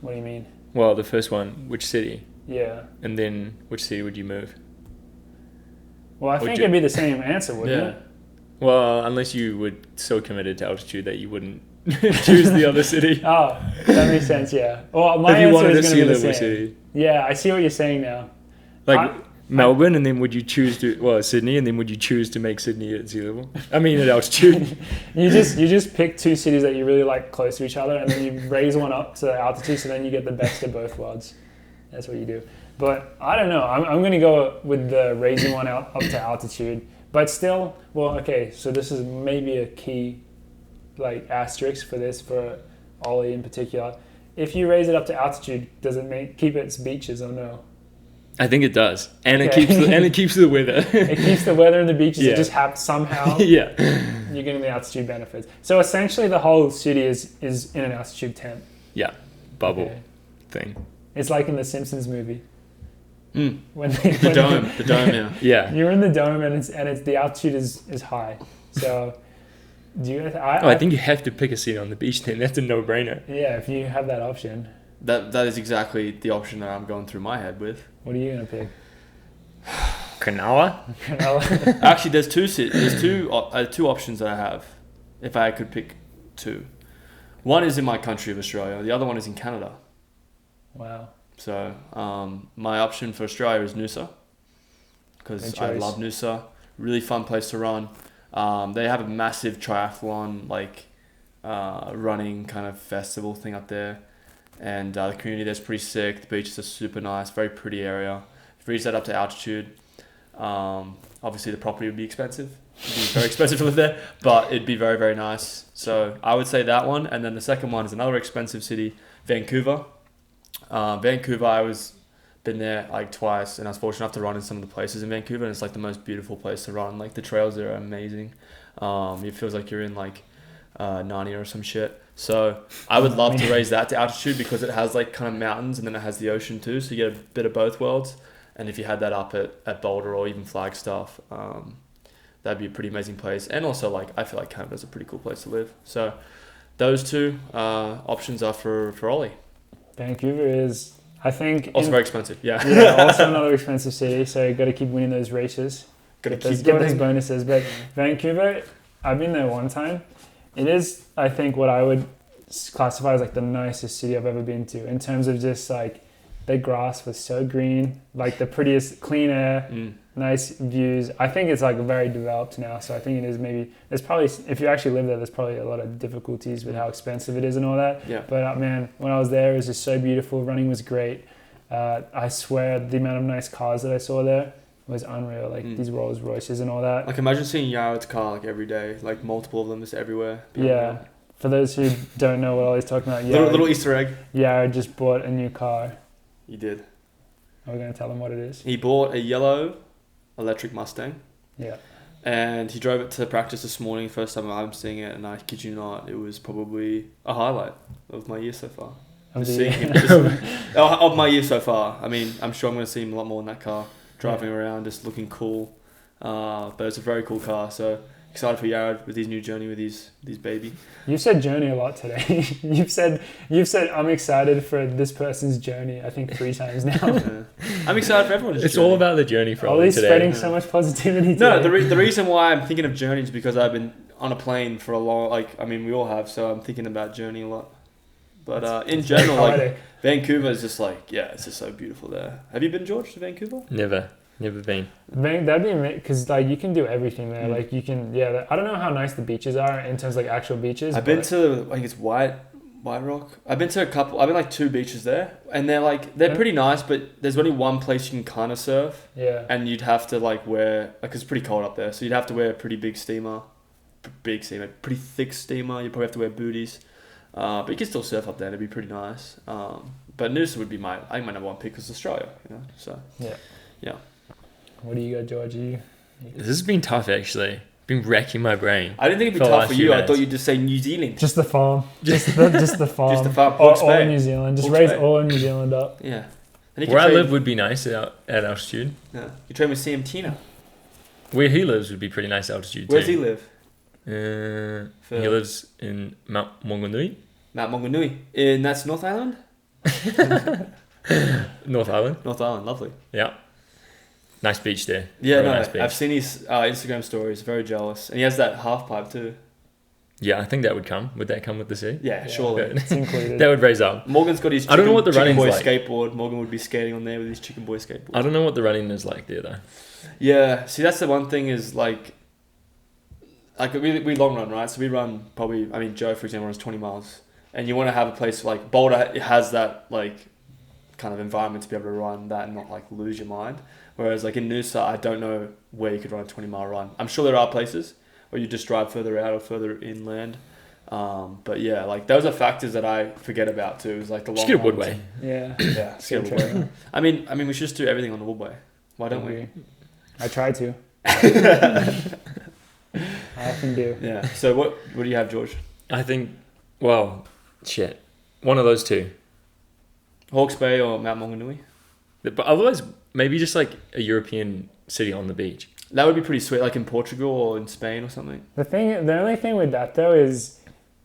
[SPEAKER 4] What do you mean?
[SPEAKER 3] Well, the first one, which city?
[SPEAKER 4] Yeah.
[SPEAKER 3] And then, which city would you move?
[SPEAKER 4] Well, I think it'd be the same answer, wouldn't it?
[SPEAKER 3] Well, unless you were so committed to altitude that you wouldn't choose the other city.
[SPEAKER 4] Oh, that makes sense. Yeah. Well, my
[SPEAKER 3] If you
[SPEAKER 4] answer
[SPEAKER 3] wanted
[SPEAKER 4] is
[SPEAKER 3] to
[SPEAKER 4] going to
[SPEAKER 3] sea
[SPEAKER 4] be the
[SPEAKER 3] level
[SPEAKER 4] same.
[SPEAKER 3] city.
[SPEAKER 4] Yeah, I see what you're saying now.
[SPEAKER 3] Like Melbourne, and then would you choose to Sydney, and then would you choose to make Sydney at sea level? I mean at altitude.
[SPEAKER 4] You just pick two cities that you really like close to each other, and then you raise one up to altitude, so then you get the best of both worlds. That's what you do. But I don't know. I'm going to go with the raising one up to altitude. But still, well, okay. So this is maybe a key, like asterisk for this for Ollie in particular. If you raise it up to altitude, does it keep its beaches or no?
[SPEAKER 3] I think it does, and
[SPEAKER 4] Okay.
[SPEAKER 3] it keeps the weather.
[SPEAKER 4] It keeps the weather and the beaches.
[SPEAKER 3] Yeah.
[SPEAKER 4] It just have somehow.
[SPEAKER 3] Yeah.
[SPEAKER 4] You're getting the altitude benefits. So essentially, the whole city is in an altitude tent.
[SPEAKER 3] Yeah. Bubble
[SPEAKER 4] Okay.
[SPEAKER 3] thing.
[SPEAKER 4] It's like in the Simpsons movie. When
[SPEAKER 2] The dome, yeah.
[SPEAKER 3] Yeah.
[SPEAKER 4] You're in the dome and it's the altitude is high. So do you?
[SPEAKER 3] I think you have to pick a seat on the beach then. That's a no-brainer.
[SPEAKER 4] Yeah, if you have that option.
[SPEAKER 2] That is exactly the option that I'm going through my head with.
[SPEAKER 4] What are you gonna pick?
[SPEAKER 3] Cronulla?
[SPEAKER 2] Actually, there's two options that I have. If I could pick two, one is in my country of Australia. The other one is in Canada.
[SPEAKER 4] Wow.
[SPEAKER 2] So my option for Australia is Noosa, because I love Noosa. Really fun place to run. They have a massive triathlon running kind of festival thing up there, and the community there's pretty sick. The beaches are super nice, very pretty area. If you reach that up to altitude, obviously the property would be expensive. It'd be very expensive to live there, but it'd be very, very nice. So I would say that one, and then the second one is another expensive city, Vancouver. Vancouver, been there like twice, and I was fortunate enough to run in some of the places in Vancouver, and it's like the most beautiful place to run. Like the trails there are amazing. It feels like you're in like Narnia or some shit. So I would love to raise that to altitude because it has like kind of mountains and then it has the ocean too, so you get a bit of both worlds. And if you had that up at Boulder or even Flagstaff, that'd be a pretty amazing place. And also like I feel like Canada's a pretty cool place to live. So those two options are for Ollie.
[SPEAKER 4] Vancouver is, I think,
[SPEAKER 2] also very expensive. Yeah.
[SPEAKER 4] Yeah, also another expensive city. So you got to keep winning those races. Get those bonuses. But Vancouver, I've been there one time. It is, I think, what I would classify as like the nicest city I've ever been to in terms of just like the grass was so green, like the prettiest, clean air, nice views. I think it's like very developed now. So I think it is there's probably, if you actually live there, there's probably a lot of difficulties with how expensive it is and all that.
[SPEAKER 2] Yeah.
[SPEAKER 4] But man, when I was there, it was just so beautiful. Running was great. I swear the amount of nice cars that I saw there was unreal. Like these Rolls Royces and all that.
[SPEAKER 2] Like imagine seeing Yared's car like every day, like multiple of them just everywhere.
[SPEAKER 4] Yeah. For those who don't know what Ollie's talking about,
[SPEAKER 2] little Easter egg.
[SPEAKER 4] Yared just bought a new car.
[SPEAKER 2] He did.
[SPEAKER 4] Are we going to tell him what it is?
[SPEAKER 2] He bought a yellow electric Mustang.
[SPEAKER 4] Yeah.
[SPEAKER 2] And he drove it to practice this morning, first time I'm seeing it, and I kid you not, it was probably a highlight of my year so far. Of my year so far. I mean, I'm sure I'm going to see him a lot more in that car, driving around, just looking cool. But it's a very cool car, so excited for Yared with his new journey with his baby.
[SPEAKER 4] You've said journey a lot today. You've said I'm excited for this person's journey, I think 3 times now.
[SPEAKER 2] Yeah. I'm excited for everyone's
[SPEAKER 3] It's
[SPEAKER 2] journey.
[SPEAKER 3] all about the journey for Ollie
[SPEAKER 4] Ollie's
[SPEAKER 3] today.
[SPEAKER 4] spreading so much positivity today.
[SPEAKER 2] No, the reason why I'm thinking of journey is because I've been on a plane for a long, we all have, so I'm thinking about journey a lot. But in general, like Vancouver is just like, it's just so beautiful there. Have you been, George, to Vancouver?
[SPEAKER 3] Never been.
[SPEAKER 4] That'd be because like you can do everything there. Like you can, I don't know how nice the beaches are in terms of like actual beaches.
[SPEAKER 2] I've been to, I think it's White Rock. I've been to a couple. I've been like 2 beaches there, and they're pretty nice. But there's only one place you can kind of surf. Yeah. And you'd have to like wear it's pretty cold up there, so you'd have to wear a pretty big steamer, pretty thick steamer. You probably have to wear booties, but you can still surf up there. It'd be pretty nice. But Noosa would be my number 1 pick because Australia. So yeah.
[SPEAKER 4] What do you got, Georgie?
[SPEAKER 3] This has been tough, actually. Been racking my brain.
[SPEAKER 2] I didn't think it'd be tough for you. I thought you'd just say New Zealand.
[SPEAKER 4] Just the farm. Just the farm.
[SPEAKER 2] Just the farm.
[SPEAKER 4] All New Zealand. Just raise all of New Zealand up.
[SPEAKER 2] Yeah.
[SPEAKER 3] Where I live would be nice at altitude.
[SPEAKER 2] Yeah. You train with Sam Tina.
[SPEAKER 3] Where he lives would be pretty nice altitude too.
[SPEAKER 2] Where does he live?
[SPEAKER 3] He lives in Mount Maunganui.
[SPEAKER 2] Mount Maunganui. That's North Island?
[SPEAKER 3] North Island.
[SPEAKER 2] North Island, lovely.
[SPEAKER 3] Yeah. Nice beach there.
[SPEAKER 2] Yeah,
[SPEAKER 3] Really
[SPEAKER 2] no,
[SPEAKER 3] nice beach.
[SPEAKER 2] I've seen his Instagram stories. Very jealous, and he has that half pipe too.
[SPEAKER 3] Yeah, I think that would come. Would that come with the sea?
[SPEAKER 2] Yeah, surely.
[SPEAKER 4] It's included.
[SPEAKER 3] That would raise up.
[SPEAKER 2] Morgan's got his
[SPEAKER 3] I don't know what the
[SPEAKER 2] chicken boy
[SPEAKER 3] running's like.
[SPEAKER 2] skateboard. Morgan would be skating on there with his chicken boy skateboard.
[SPEAKER 3] I don't know what the running is like there though.
[SPEAKER 2] Yeah, see, that's the one thing is like we long run, right? So we run probably. I mean, Joe, for example, runs 20 miles, and you want to have a place like Boulder. It has that like kind of environment to be able to run that and not like lose your mind. Whereas like in Noosa, I don't know where you could run a 20-mile run. I'm sure there are places where you just drive further out or further inland. But yeah, like those are factors that I forget about too. Is like the long.
[SPEAKER 3] Just get a
[SPEAKER 2] runs.
[SPEAKER 3] woodway.
[SPEAKER 4] Yeah.
[SPEAKER 2] Yeah, just get a woodway. I mean, we should just do everything on the woodway. Why don't we?
[SPEAKER 4] I try to. I often do.
[SPEAKER 2] Yeah. So what do you have, George?
[SPEAKER 3] I think, well, shit. One of those two.
[SPEAKER 2] Hawke's Bay or Mount Maunganui?
[SPEAKER 3] But otherwise, maybe just like a European city on the beach.
[SPEAKER 2] That would be pretty sweet, like in Portugal or in Spain or something.
[SPEAKER 4] The only thing with that though is,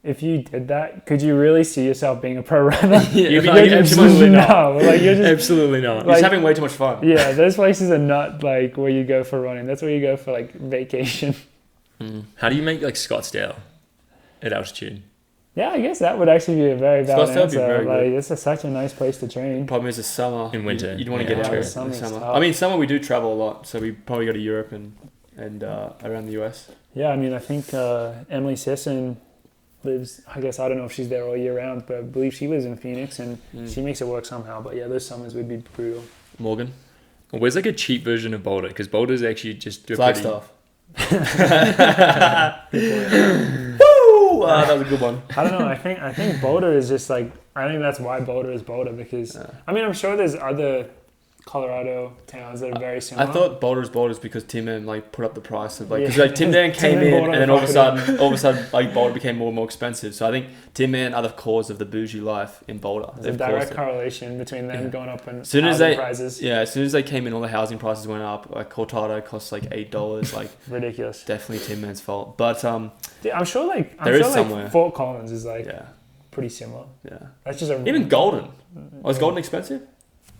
[SPEAKER 4] if you did that, could you really see yourself being a pro runner?
[SPEAKER 3] Yeah,
[SPEAKER 2] like, absolutely not.
[SPEAKER 4] No, like you're just
[SPEAKER 3] Absolutely not.
[SPEAKER 2] You're just having way too much fun.
[SPEAKER 4] Yeah, those places are not like where you go for running. That's where you go for like vacation.
[SPEAKER 3] How do you make like Scottsdale at altitude?
[SPEAKER 4] Yeah, I guess that would actually be a very valid
[SPEAKER 2] Scottsdale would be
[SPEAKER 4] answer.
[SPEAKER 2] very
[SPEAKER 4] Like,
[SPEAKER 2] good.
[SPEAKER 4] it's such a nice place to train.
[SPEAKER 2] Problem is, it's summer.
[SPEAKER 3] In winter.
[SPEAKER 2] You'd want to
[SPEAKER 3] Yeah,
[SPEAKER 2] get out
[SPEAKER 3] true.
[SPEAKER 2] in
[SPEAKER 4] Summer's
[SPEAKER 2] the summer.
[SPEAKER 4] tough.
[SPEAKER 2] I mean, summer we do travel a lot, so we probably go to Europe and around the US.
[SPEAKER 4] Yeah, I mean, I think Emily Sisson lives, I guess, I don't know if she's there all year round, but I believe she lives in Phoenix and she makes it work somehow. But yeah, those summers would be brutal.
[SPEAKER 2] Morgan?
[SPEAKER 3] Well, where's like a cheap version of Boulder? Because Boulder's actually just
[SPEAKER 2] Flagstaff. Woo! That was a good one.
[SPEAKER 4] I don't know. I think Boulder is just like, I think that's why Boulder is Boulder because, I mean, I'm sure there's other Colorado towns that are very similar.
[SPEAKER 2] I thought Boulder's because Tim Man like put up the price of like
[SPEAKER 4] Yeah.
[SPEAKER 2] because like Tim Man came
[SPEAKER 4] Tim Man
[SPEAKER 2] in
[SPEAKER 4] bought
[SPEAKER 2] and then
[SPEAKER 4] up
[SPEAKER 2] all of a sudden like Boulder became more and more expensive. So I think Tim Man are the cause of the bougie life in Boulder.
[SPEAKER 4] There's a
[SPEAKER 2] They've
[SPEAKER 4] direct
[SPEAKER 2] caused it.
[SPEAKER 4] correlation between them going up and
[SPEAKER 2] Soon as
[SPEAKER 4] housing prices.
[SPEAKER 2] Yeah, as soon as they came in, all the housing prices went up. Like Cortado costs like $8. Like
[SPEAKER 4] Ridiculous.
[SPEAKER 2] definitely Tim Man's fault. But
[SPEAKER 4] Yeah, I'm sure like
[SPEAKER 2] There is somewhere.
[SPEAKER 4] Fort Collins is like
[SPEAKER 2] yeah,
[SPEAKER 4] pretty similar.
[SPEAKER 2] yeah.
[SPEAKER 4] That's just a
[SPEAKER 2] Even Golden. Was Golden expensive?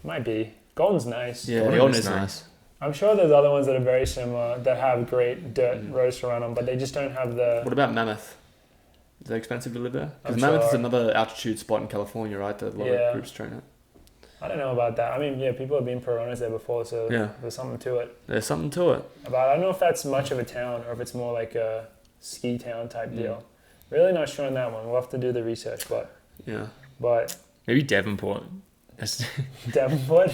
[SPEAKER 4] might be. Golden's nice.
[SPEAKER 2] Yeah,
[SPEAKER 3] Golden
[SPEAKER 2] Golden
[SPEAKER 3] is
[SPEAKER 2] is
[SPEAKER 3] nice.
[SPEAKER 2] nice.
[SPEAKER 4] I'm sure there's other ones that are very similar that have great dirt roads to run on, but they just don't have the.
[SPEAKER 2] What about Mammoth? Is that expensive to live there? Because
[SPEAKER 4] I'm
[SPEAKER 2] Mammoth is
[SPEAKER 4] sure.
[SPEAKER 2] another altitude spot in California, right? That a lot of groups train at.
[SPEAKER 4] I don't know about that. I mean, yeah, people have been pro runners there before, so
[SPEAKER 2] Yeah.
[SPEAKER 4] there's something to it.
[SPEAKER 2] There's something to it.
[SPEAKER 4] But I don't know if that's much of a town or if it's more like a ski town type deal. Really not sure on that one. We'll have to do the research,
[SPEAKER 2] Yeah.
[SPEAKER 4] but
[SPEAKER 3] Maybe Devonport. That's
[SPEAKER 4] Devonport?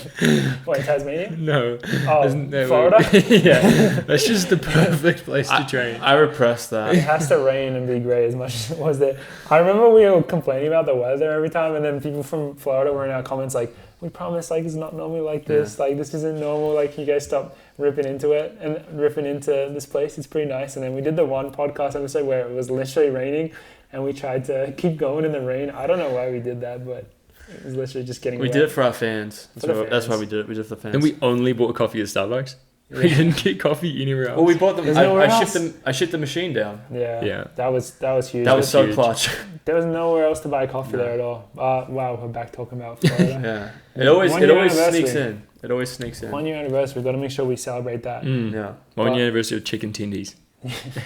[SPEAKER 4] What, in Tasmania?
[SPEAKER 3] no.
[SPEAKER 4] Oh,
[SPEAKER 3] No,
[SPEAKER 4] Florida?
[SPEAKER 3] Yeah, that's just the perfect place to train.
[SPEAKER 2] I repressed that.
[SPEAKER 4] It has to rain and be grey as much as it was there. I remember we were complaining about the weather every time, and then people from Florida were in our comments like, we promise, like, it's not normally like this. Like, this isn't normal. Like, you guys stop ripping into it and ripping into this place. It's pretty nice. And then we did the one podcast episode where it was literally raining, and we tried to keep going in the rain. I don't know why we did that, but it was literally just getting
[SPEAKER 2] We
[SPEAKER 4] wet.
[SPEAKER 2] did it for our fans.
[SPEAKER 4] For the
[SPEAKER 2] That's why
[SPEAKER 4] fans.
[SPEAKER 2] we did it. We did it for the fans.
[SPEAKER 3] And we only bought coffee at Starbucks. We didn't get coffee anywhere else.
[SPEAKER 2] Well, we bought them.
[SPEAKER 4] There's nowhere else.
[SPEAKER 2] I shipped the machine down.
[SPEAKER 4] Yeah. That was huge.
[SPEAKER 2] That was so
[SPEAKER 3] huge.
[SPEAKER 2] clutch.
[SPEAKER 4] There was nowhere else to buy coffee there at all. Wow, we're back talking about Florida.
[SPEAKER 2] Yeah. It always
[SPEAKER 4] 1 year
[SPEAKER 2] sneaks
[SPEAKER 4] anniversary.
[SPEAKER 2] in. It always sneaks in.
[SPEAKER 4] 1 year anniversary. We've got to make sure we celebrate that.
[SPEAKER 2] Yeah.
[SPEAKER 3] 1 year anniversary of Chicken Tendies.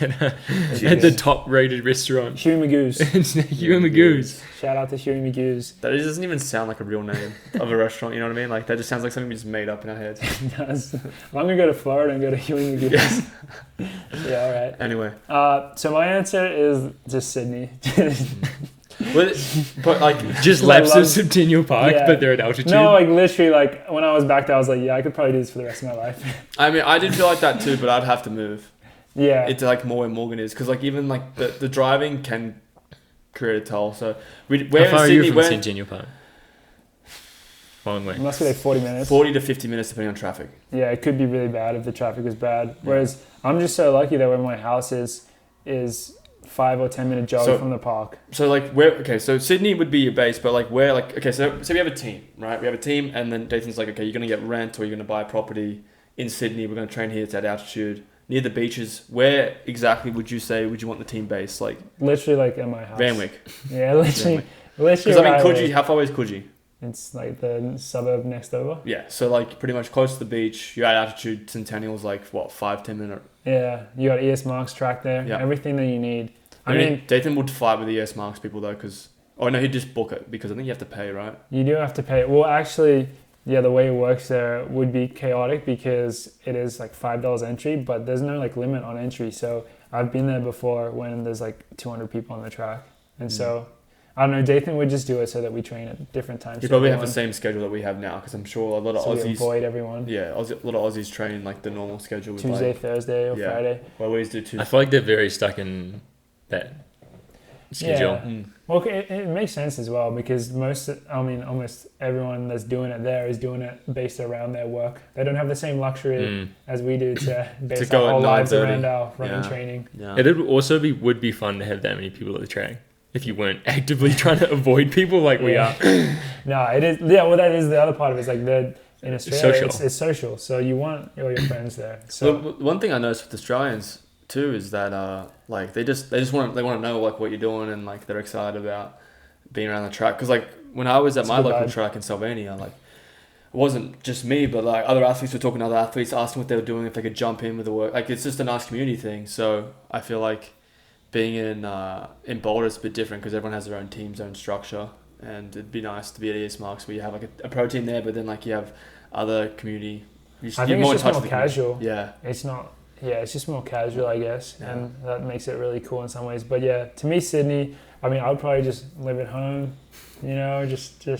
[SPEAKER 3] At the top rated restaurant.
[SPEAKER 4] Huey Magoo's.
[SPEAKER 3] Huey Magoo's.
[SPEAKER 4] Shout out to Huey Magoo's.
[SPEAKER 2] That doesn't even sound like a real name of a restaurant. You know what I mean? Like that just sounds like something we just made up in our heads.
[SPEAKER 4] It does. I'm gonna go to Florida and go to Huey Magoo's. Yeah, all right.
[SPEAKER 2] Anyway.
[SPEAKER 4] So my answer is just Sydney.
[SPEAKER 2] But like
[SPEAKER 3] Just
[SPEAKER 4] I
[SPEAKER 3] laps
[SPEAKER 4] love-
[SPEAKER 3] of Centennial Park,
[SPEAKER 4] Yeah.
[SPEAKER 3] but they're at altitude.
[SPEAKER 4] No, like literally, like when I was back there, I was like, yeah, I could probably do this for the rest of my life.
[SPEAKER 2] I mean, I did feel like that too, but I'd have to move.
[SPEAKER 4] Yeah.
[SPEAKER 2] It's like more where Morgan is because like even like the driving can create a toll. So we're
[SPEAKER 3] How far are
[SPEAKER 2] in
[SPEAKER 3] you
[SPEAKER 2] Sydney.
[SPEAKER 3] from
[SPEAKER 2] We're
[SPEAKER 3] Centennial Park? Long way.
[SPEAKER 4] It must be like 40 minutes.
[SPEAKER 2] 40 to 50 minutes depending on traffic.
[SPEAKER 4] Yeah, it could be really bad if the traffic is bad. Whereas I'm just so lucky that where my house is 5 or 10 minute jog
[SPEAKER 2] So-
[SPEAKER 4] from the park.
[SPEAKER 2] So like so Sydney would be your base, but like where like okay, so we have a team, right? We have a team, and then Dathan's like, okay, you're gonna get rent or you're gonna buy a property in Sydney. We're gonna train here. It's at altitude near the beaches. Where exactly would you want the team base? Like
[SPEAKER 4] Literally like in my house.
[SPEAKER 2] Vanwick.
[SPEAKER 4] Yeah, literally.
[SPEAKER 2] Because
[SPEAKER 4] Literally.
[SPEAKER 2] I mean,
[SPEAKER 4] where
[SPEAKER 2] Coogee.
[SPEAKER 4] live.
[SPEAKER 2] How far away is Coogee?
[SPEAKER 4] It's like the suburb next over.
[SPEAKER 2] Yeah, so like pretty much close to the beach. You're at altitude. Centennial's like what 5-10 minute.
[SPEAKER 4] Yeah, you got ES Marks track there.
[SPEAKER 2] Yeah.
[SPEAKER 4] Everything that you need.
[SPEAKER 2] I mean, Dathan would fight with the ES Marks people though, because he'd just book it because I think you have to pay, right?
[SPEAKER 4] You do have to pay. Well, actually, yeah, the way it works there would be chaotic because it is like $5 entry, but there's no like limit on entry. So I've been there before when there's like 200 people on the track, and so I don't know. Dathan would just do it so that we train at different times.
[SPEAKER 2] You probably have the same schedule that we have now, because I'm sure a lot of Aussies
[SPEAKER 4] avoid everyone.
[SPEAKER 2] Yeah, a lot of Aussies train like the normal schedule. With
[SPEAKER 4] Tuesday, Thursday, or Friday.
[SPEAKER 2] Well, we always do Tuesday.
[SPEAKER 3] I feel like they're very stuck in that schedule.
[SPEAKER 4] Yeah. Well, it makes sense as well because almost everyone that's doing it there is doing it based around their work. They don't have the same luxury as we do to base our whole lives around our running training.
[SPEAKER 3] Yeah. It would be fun to have that many people at the track if you weren't actively trying to avoid people like we are.
[SPEAKER 4] No, it is. Yeah, well, that is the other part of it. Is like in Australia, it's social. So you want all your friends there. So
[SPEAKER 2] one thing I noticed with Australians too is that like they want to know like what you're doing, and like they're excited about being around the track. Because like when I was at my local track in Sylvania, like it wasn't just me, but like other athletes were talking to other athletes, asking what they were doing, if they could jump in with the work. Like it's just a nice community thing. So I feel like being in Boulder is a bit different because everyone has their own team's own structure, and it'd be nice to be at ES Marks where you have like a pro team there, but then like you have other community.
[SPEAKER 4] I think it's just more casual.
[SPEAKER 2] Yeah,
[SPEAKER 4] it's not. Yeah, it's just more casual, I guess, and that makes it really cool in some ways. But yeah, to me, Sydney, I mean, I would probably just live at home, just for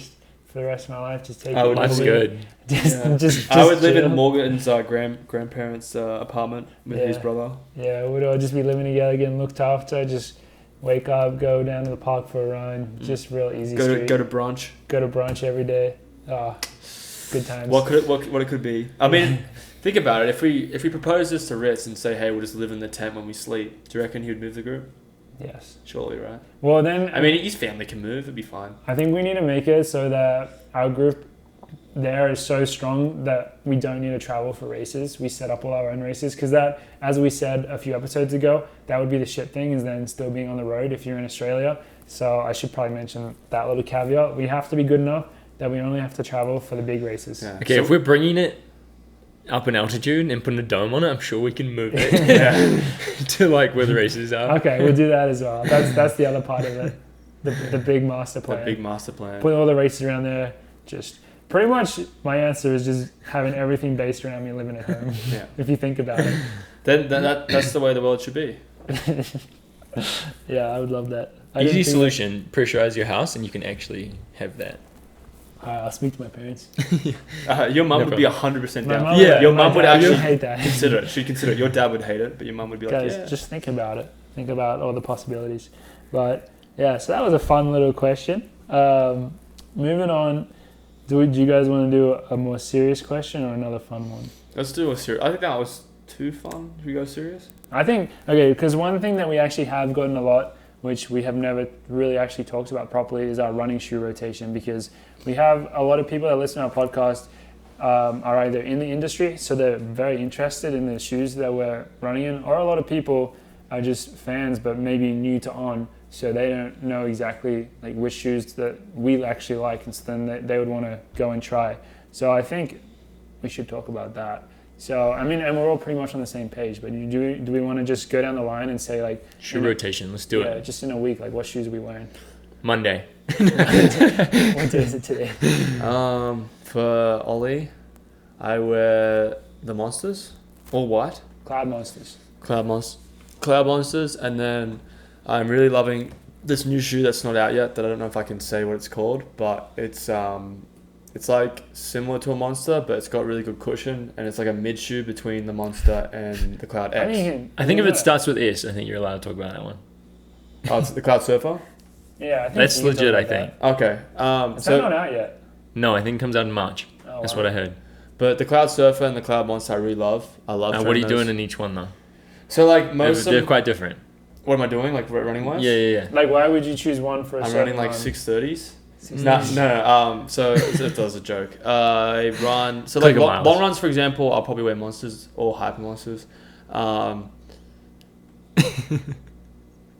[SPEAKER 4] the rest of my life, just take it.
[SPEAKER 3] Life's good.
[SPEAKER 4] Just
[SPEAKER 2] I would live in Morgan's grandparents' apartment with his brother.
[SPEAKER 4] Yeah, we'd all just be living together, getting looked after. Just wake up, go down to the park for a run. Just real easy.
[SPEAKER 2] Go to brunch.
[SPEAKER 4] Go to brunch every day. Good times.
[SPEAKER 2] What it could be? I mean. Think about it. If we propose this to Ritz and say, hey, we'll just live in the tent when we sleep, do you reckon he would move the group?
[SPEAKER 4] Yes.
[SPEAKER 2] Surely, right?
[SPEAKER 4] Well, then...
[SPEAKER 2] I mean, his family can move. It'd be fine.
[SPEAKER 4] I think we need to make it so that our group there is so strong that we don't need to travel for races. We set up all our own races. Because that, as we said a few episodes ago, that would be the shit thing, is then still being on the road if you're in Australia. So I should probably mention that little caveat. We have to be good enough that we only have to travel for the big races.
[SPEAKER 3] Yeah. Okay, so if we're bringing it up in altitude and putting a dome on it, I'm sure we can move it to like where the races are.
[SPEAKER 4] Okay, we'll do that as well. That's the other part of it. The big master plan.
[SPEAKER 2] The big master plan.
[SPEAKER 4] Put all the races around there. Just pretty much my answer is just having everything based around me living at home.
[SPEAKER 2] Yeah.
[SPEAKER 4] If you think about it.
[SPEAKER 2] Then that's the way the world should be.
[SPEAKER 4] Yeah, I would love that.
[SPEAKER 3] Easy solution, pressurize your house and you can actually have that.
[SPEAKER 4] I'll speak to my parents.
[SPEAKER 2] Your mum would be 100% down.
[SPEAKER 4] Your
[SPEAKER 2] mum would actually
[SPEAKER 4] hate that.
[SPEAKER 2] Consider it. She'd consider it. Your dad would hate it, but your mum would be like,
[SPEAKER 4] guys, just think about it. Think about all the possibilities. But yeah, so that was a fun little question. Moving on, do you guys want to do a more serious question or another fun one?
[SPEAKER 2] Let's do a serious. I think that was too fun. Should we go serious?
[SPEAKER 4] I think, okay, because one thing that we actually have gotten a lot, which we have never really actually talked about properly, is our running shoe rotation, because we have a lot of people that listen to our podcast are either in the industry, so they're very interested in the shoes that we're running in, or a lot of people are just fans but maybe new to On, so they don't know exactly like which shoes that we actually like, and so then they would want to go and try. So I think we should talk about that. So, I mean, and we're all pretty much on the same page, but do we want to just go down the line and say, like...
[SPEAKER 3] Shoe rotation, let's do it.
[SPEAKER 4] Yeah, just in a week, like, what shoes are we wearing?
[SPEAKER 3] Monday.
[SPEAKER 4] What day is it today?
[SPEAKER 2] For Ollie, I wear the Monsters, all white.
[SPEAKER 4] Cloud Monsters.
[SPEAKER 2] Cloud Monsters, and then I'm really loving this new shoe that's not out yet, that I don't know if I can say what it's called, but it's like similar to a Monster, but it's got really good cushion, and it's like a mid shoe between the Monster and the Cloud X.
[SPEAKER 3] I think if it starts with S, I think you're allowed to talk about that one.
[SPEAKER 2] Oh, it's the Cloud Surfer?
[SPEAKER 4] Yeah, I think
[SPEAKER 3] that's legit, I think.
[SPEAKER 2] Okay.
[SPEAKER 4] It's not out yet.
[SPEAKER 3] No, I think it comes out in March.
[SPEAKER 4] Oh,
[SPEAKER 3] that's what I heard.
[SPEAKER 2] But the Cloud Surfer and the Cloud Monster I really love. What
[SPEAKER 3] are you doing in each one, though?
[SPEAKER 2] So, like,
[SPEAKER 3] they're quite different.
[SPEAKER 2] What am I doing, like, running-wise?
[SPEAKER 3] Yeah.
[SPEAKER 4] Like, why would you choose one for a certain
[SPEAKER 2] running, like, 6:30s. No. So that was a joke. I run. So like long runs, for example, I'll probably wear Monsters or Hyper Monsters.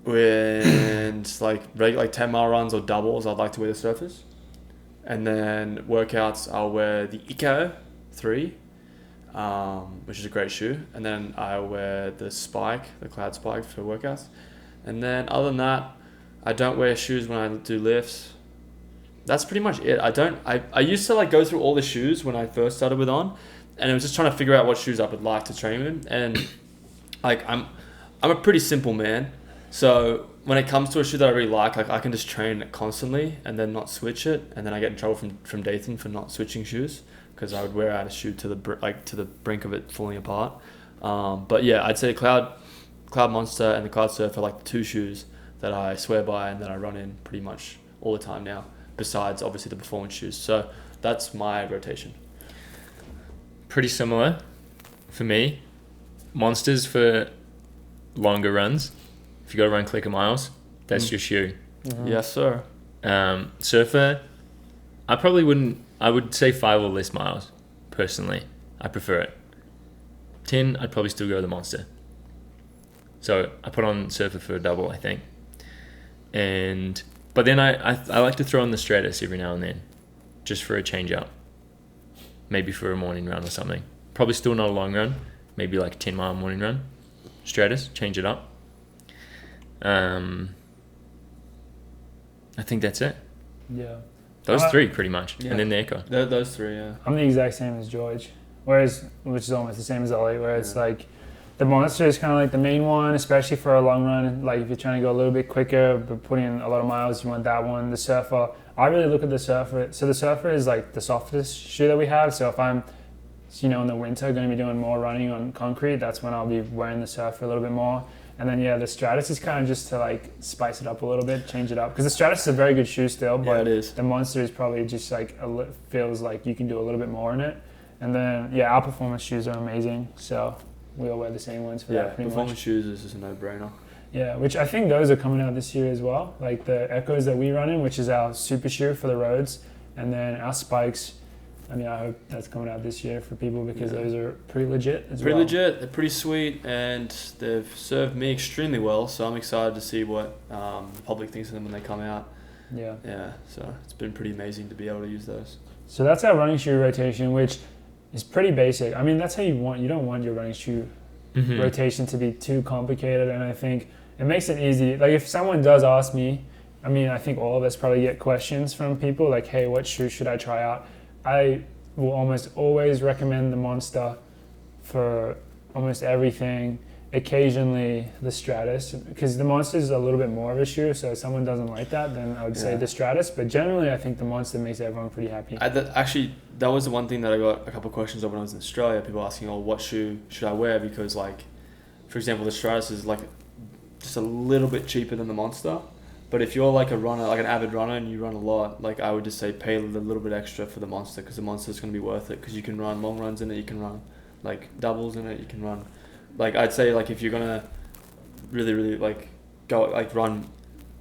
[SPEAKER 2] When like regular 10-mile runs or doubles, I'd like to wear the Surfers. And then workouts, I'll wear the Eco 3, which is a great shoe. And then I'll wear the Cloud Spike for workouts. And then other than that, I don't wear shoes when I do lifts. That's pretty much it. I used to like go through all the shoes when I first started with On, and I was just trying to figure out what shoes I would like to train with. And like I'm a pretty simple man, so when it comes to a shoe that I really like I can just train it constantly and then not switch it, and then I get in trouble from Dathan for not switching shoes because I would wear out a shoe to the brink of it falling apart. But yeah, I'd say Cloud Monster and the Cloud Surf are like the two shoes that I swear by and that I run in pretty much all the time now, besides obviously the performance shoes. So that's my rotation.
[SPEAKER 3] Pretty similar for me. Monsters for longer runs. If you got to run clicker miles, that's your shoe.
[SPEAKER 2] Mm-hmm. Yes, sir.
[SPEAKER 3] Surfer, I would say 5 or less miles, personally. I prefer it. 10, I'd probably still go the Monster. So I put on Surfer for a double, I think. But then I like to throw on the Stratus every now and then, just for a change up. Maybe for a morning run or something. Probably still not a long run, maybe like a 10-mile morning run. Stratus, change it up. I think that's it.
[SPEAKER 4] Yeah.
[SPEAKER 3] Those three pretty much,
[SPEAKER 2] yeah.
[SPEAKER 3] And then the Echo.
[SPEAKER 2] Those three, yeah.
[SPEAKER 4] I'm the exact same as George, which is almost the same as Ollie, where it's like the Monster is kind of like the main one, especially for a long run. Like if you're trying to go a little bit quicker but putting in a lot of miles, you want that one. The Surfer, I really look at the Surfer. So the Surfer is like the softest shoe that we have. So if I'm, in the winter going to be doing more running on concrete, that's when I'll be wearing the Surfer a little bit more. And then the Stratus is kind of just to like spice it up a little bit, change it up. Because the Stratus is a very good shoe still, but
[SPEAKER 2] it is.
[SPEAKER 4] The Monster is probably just like feels like you can do a little bit more in it. And then our performance shoes are amazing, so we all wear the same ones for that pretty
[SPEAKER 2] performance
[SPEAKER 4] much.
[SPEAKER 2] shoes is just a no-brainer.
[SPEAKER 4] Yeah, which I think those are coming out this year as well. Like the Echoes that we run in, which is our super shoe for the roads, and then our Spikes. I mean, I hope that's coming out this year for people because those are pretty legit as well.
[SPEAKER 2] Pretty legit, they're pretty sweet, and they've served me extremely well, so I'm excited to see what the public thinks of them when they come out.
[SPEAKER 4] Yeah.
[SPEAKER 2] Yeah, so it's been pretty amazing to be able to use those.
[SPEAKER 4] So that's our running shoe rotation, which is pretty basic. I mean, that's how you don't want your running shoe rotation to be too complicated, and I think it makes it easy. Like if someone does ask me, I mean, I think all of us probably get questions from people like, hey, what shoe should I try out? I will almost always recommend the Monster for almost everything. Occasionally the Stratus, because the Monster is a little bit more of a shoe, so if someone doesn't like that, then I would say the Stratus, but generally I think the Monster makes everyone pretty happy.
[SPEAKER 2] Actually, that was the one thing that I got a couple of questions of when I was in Australia, people asking, what shoe should I wear, because like, for example, the Stratus is like just a little bit cheaper than the Monster, but if you're like a runner, like an avid runner and you run a lot, like I would just say pay a little bit extra for the Monster, because the Monster is going to be worth it, because you can run long runs in it, you can run like doubles in it, you can run. Like I'd say, like if you're gonna really like go like run,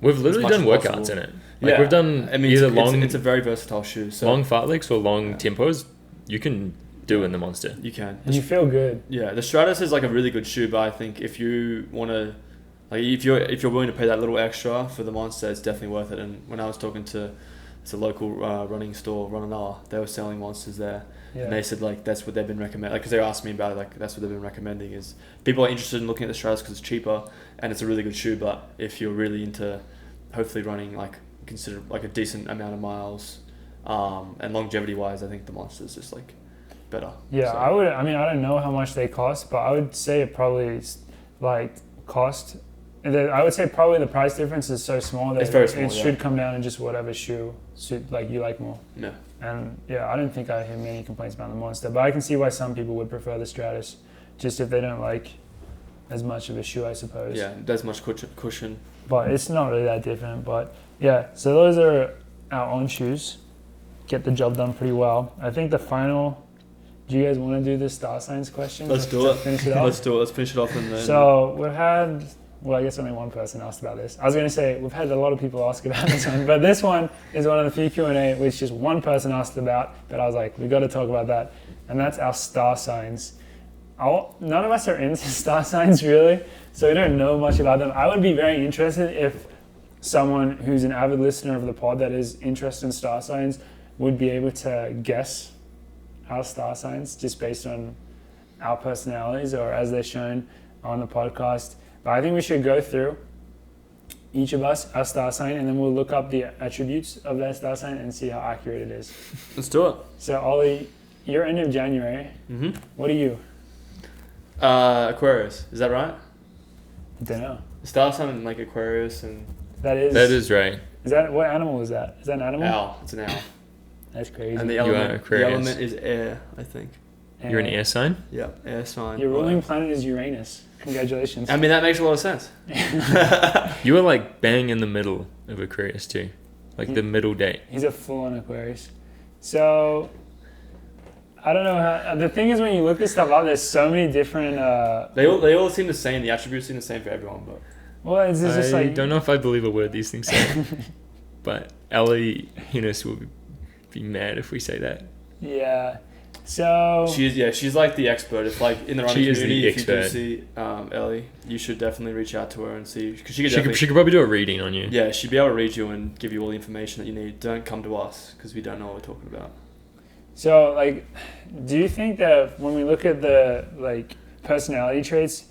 [SPEAKER 3] we've literally done workouts in it. Like we've done
[SPEAKER 2] either long. It's a very versatile shoe. So
[SPEAKER 3] long fartlegs or long tempos, you can do in the Monster.
[SPEAKER 2] You can.
[SPEAKER 4] And you feel good.
[SPEAKER 2] Yeah, the Stratus is like a really good shoe, but I think if you want to, like if you're willing to pay that little extra for the Monster, it's definitely worth it. And when I was talking to a local running store, Runner, they were selling Monsters there. Yeah. And they said like that's what they've been recommending. Like, because they asked me about it, like that's what they've been recommending is people are interested in looking at the Stratus because it's cheaper and it's a really good shoe. But if you're really into hopefully running like consider like a decent amount of miles, and longevity wise, I think the Monster is just like better.
[SPEAKER 4] Yeah, so. I don't know how much they cost, but I would say it probably like cost. I would say probably the price difference is so small that
[SPEAKER 2] it's very small,
[SPEAKER 4] it should come down to just whatever shoe like you like more.
[SPEAKER 2] Yeah.
[SPEAKER 4] And I don't think I hear many complaints about the Monster, but I can see why some people would prefer the Stratus, just if they don't like as much of a shoe, I suppose.
[SPEAKER 2] Yeah, there's much cushion.
[SPEAKER 4] But it's not really that different. But yeah, so those are our own shoes. Get the job done pretty well. I think the final. Do you guys want to do the star signs question?
[SPEAKER 2] Let's do it.
[SPEAKER 4] Finish it off.
[SPEAKER 2] Let's do it. Let's finish it off. And then.
[SPEAKER 4] So we've had. Well, I guess only one person asked about this. I was going to say we've had a lot of people ask about this one, but this one is one of the few Q&A which just one person asked about, but I was like, we've got to talk about that. And that's our star signs. None of us are into star signs really, so we don't know much about them. I would be very interested if someone who's an avid listener of the pod that is interested in star signs would be able to guess our star signs just based on our personalities or as they're shown on the podcast. But I think we should go through each of us, our star sign, and then we'll look up the attributes of that star sign and see how accurate it is.
[SPEAKER 2] Let's do it.
[SPEAKER 4] So Ollie, you're end of January.
[SPEAKER 2] Mm-hmm.
[SPEAKER 4] What are you?
[SPEAKER 2] Aquarius. Is that right?
[SPEAKER 4] I don't know.
[SPEAKER 2] Star sign like Aquarius and...
[SPEAKER 3] That is right.
[SPEAKER 4] Is that, what animal is that? Is that an animal?
[SPEAKER 2] Owl. It's an owl.
[SPEAKER 4] That's crazy.
[SPEAKER 2] And the
[SPEAKER 3] Aquarius.
[SPEAKER 2] element is air, I think.
[SPEAKER 3] You're an air sign?
[SPEAKER 2] Yeah, air sign.
[SPEAKER 4] Your ruling planet is Uranus. Congratulations.
[SPEAKER 2] I mean, that makes a lot of sense.
[SPEAKER 3] You were like bang in the middle of Aquarius too. Like the middle date.
[SPEAKER 4] He's a full-on Aquarius. So, I don't know how... The thing is, when you look this stuff up, there's so many different...
[SPEAKER 2] They all seem the same. The attributes seem the same for everyone, but...
[SPEAKER 4] Well, it's just like...
[SPEAKER 3] I don't know if I believe a word these things say. But Ellie Hines will be mad if we say that.
[SPEAKER 4] Yeah. So...
[SPEAKER 2] She's like the expert. If like in the running community, if you do see Ellie, you should definitely reach out to her and see... Because she
[SPEAKER 3] could probably do a reading on you.
[SPEAKER 2] Yeah, she'd be able to read you and give you all the information that you need. Don't come to us, because we don't know what we're talking about.
[SPEAKER 4] So, like, do you think that when we look at the, like, personality traits...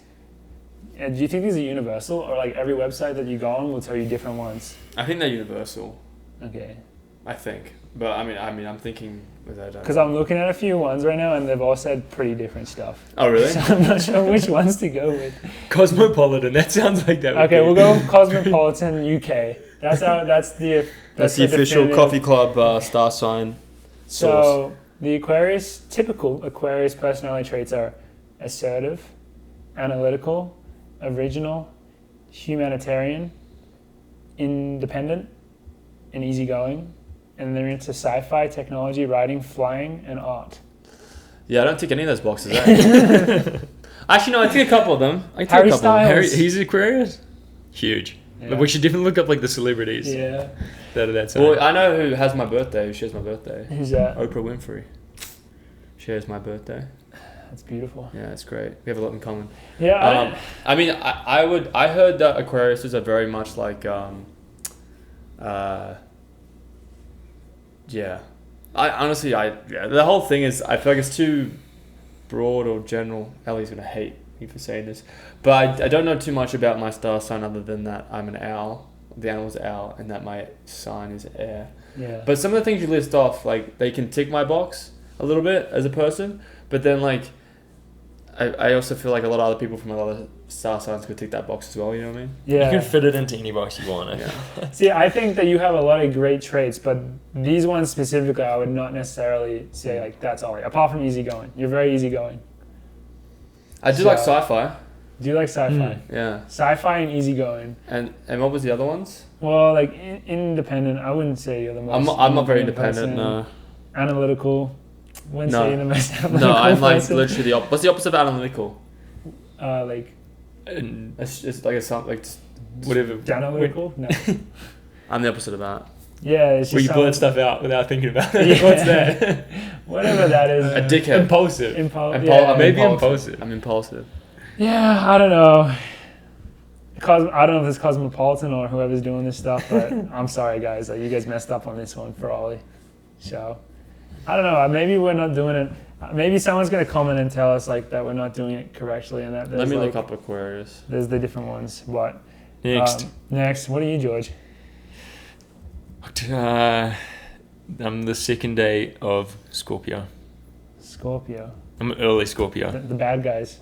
[SPEAKER 4] do you think these are universal, or like every website that you go on will tell you different ones?
[SPEAKER 2] I think they're universal.
[SPEAKER 4] Okay.
[SPEAKER 2] I think, but I mean, I'm thinking without.
[SPEAKER 4] Because I'm looking at a few ones right now, and they've all said pretty different stuff.
[SPEAKER 2] Oh really?
[SPEAKER 4] So I'm not sure which ones to go with.
[SPEAKER 3] Cosmopolitan. That sounds like that.
[SPEAKER 4] Okay, we'll go with Cosmopolitan UK. That's the
[SPEAKER 2] official coffee club star sign.
[SPEAKER 4] So the typical Aquarius personality traits are assertive, analytical, original, humanitarian, independent, and easygoing, and they're into sci-fi, technology, writing, flying, and art.
[SPEAKER 2] Yeah, I don't tick any of those boxes. Actually, no, I tick a couple of them.
[SPEAKER 4] Harry Styles.
[SPEAKER 3] He's Aquarius? Huge.
[SPEAKER 4] Yeah.
[SPEAKER 3] But we should definitely look up like the celebrities.
[SPEAKER 4] Yeah.
[SPEAKER 3] That's
[SPEAKER 2] well, I know who has my birthday, who shares my birthday.
[SPEAKER 4] Who's that?
[SPEAKER 2] Oprah Winfrey. Shares my birthday.
[SPEAKER 4] That's beautiful.
[SPEAKER 2] Yeah, it's great. We have a lot in common.
[SPEAKER 4] Yeah.
[SPEAKER 2] I heard that Aquariuses are very much like yeah. The whole thing is, I feel like it's too broad or general. Ellie's gonna hate me for saying this, but I don't know too much about my star sign other than that I'm an owl. The animal's owl, and that my sign is air.
[SPEAKER 4] Yeah.
[SPEAKER 2] But some of the things you list off, like, they can tick my box a little bit as a person, but then like I also feel like a lot of other people from other star signs could tick that box as well, you know what I mean?
[SPEAKER 4] Yeah.
[SPEAKER 3] You can fit it into any box you want.
[SPEAKER 2] Yeah.
[SPEAKER 4] See, I think that you have a lot of great traits, but these ones specifically, I would not necessarily say like that's all right. Apart from easygoing, you're very easygoing.
[SPEAKER 2] I do like sci-fi.
[SPEAKER 4] Do you like sci-fi?
[SPEAKER 2] Yeah.
[SPEAKER 4] Sci-fi and easygoing.
[SPEAKER 2] And what was the other ones?
[SPEAKER 4] Well, like independent, I wouldn't say you're the most.
[SPEAKER 2] I'm not very independent. No.
[SPEAKER 4] Analytical. Wouldn't say you're the most analytical.
[SPEAKER 2] No, I'm like
[SPEAKER 4] person.
[SPEAKER 2] literally the what's the opposite of analytical?
[SPEAKER 3] It's like whatever.
[SPEAKER 4] Analytical? No.
[SPEAKER 2] I'm the opposite of that.
[SPEAKER 4] Yeah, it's just
[SPEAKER 3] where you blurt stuff out without thinking about it.
[SPEAKER 4] Yeah.
[SPEAKER 3] What's that?
[SPEAKER 4] Whatever that is.
[SPEAKER 2] A dickhead.
[SPEAKER 3] Impulsive.
[SPEAKER 4] Maybe
[SPEAKER 3] impulsive.
[SPEAKER 2] I'm impulsive.
[SPEAKER 4] Yeah, I don't know. I don't know if it's Cosmopolitan or whoever's doing this stuff, but I'm sorry, guys. You guys messed up on this one for Ollie. So, I don't know. Maybe we're not doing it. Maybe someone's going to comment and tell us like that we're not doing it correctly and that
[SPEAKER 2] Let me look up Aquarius.
[SPEAKER 4] There's the different ones. What?
[SPEAKER 3] Next.
[SPEAKER 4] What are you, George?
[SPEAKER 3] I'm the second day of Scorpio.
[SPEAKER 4] Scorpio.
[SPEAKER 3] I'm an early Scorpio.
[SPEAKER 4] The bad guys.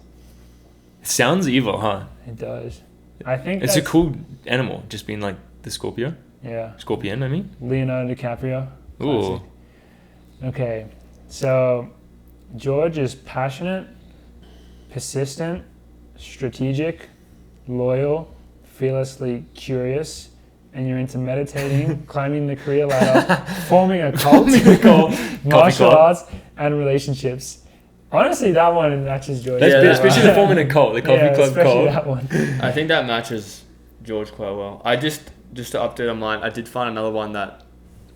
[SPEAKER 3] It sounds evil, huh?
[SPEAKER 4] It does. I think
[SPEAKER 3] it's a cool animal, just being like the Scorpio.
[SPEAKER 4] Yeah.
[SPEAKER 3] Scorpion, I mean.
[SPEAKER 4] Leonardo DiCaprio.
[SPEAKER 3] Ooh.
[SPEAKER 4] Okay, so George is passionate, persistent, strategic, loyal, fearlessly curious, and you're into meditating, climbing the career ladder, forming a cult, martial arts, and relationships. Honestly, that one matches George.
[SPEAKER 3] Especially the forming a cult, the coffee club cult.
[SPEAKER 4] That one.
[SPEAKER 2] I think that matches George quite well. I just to update on mine, I did find another one that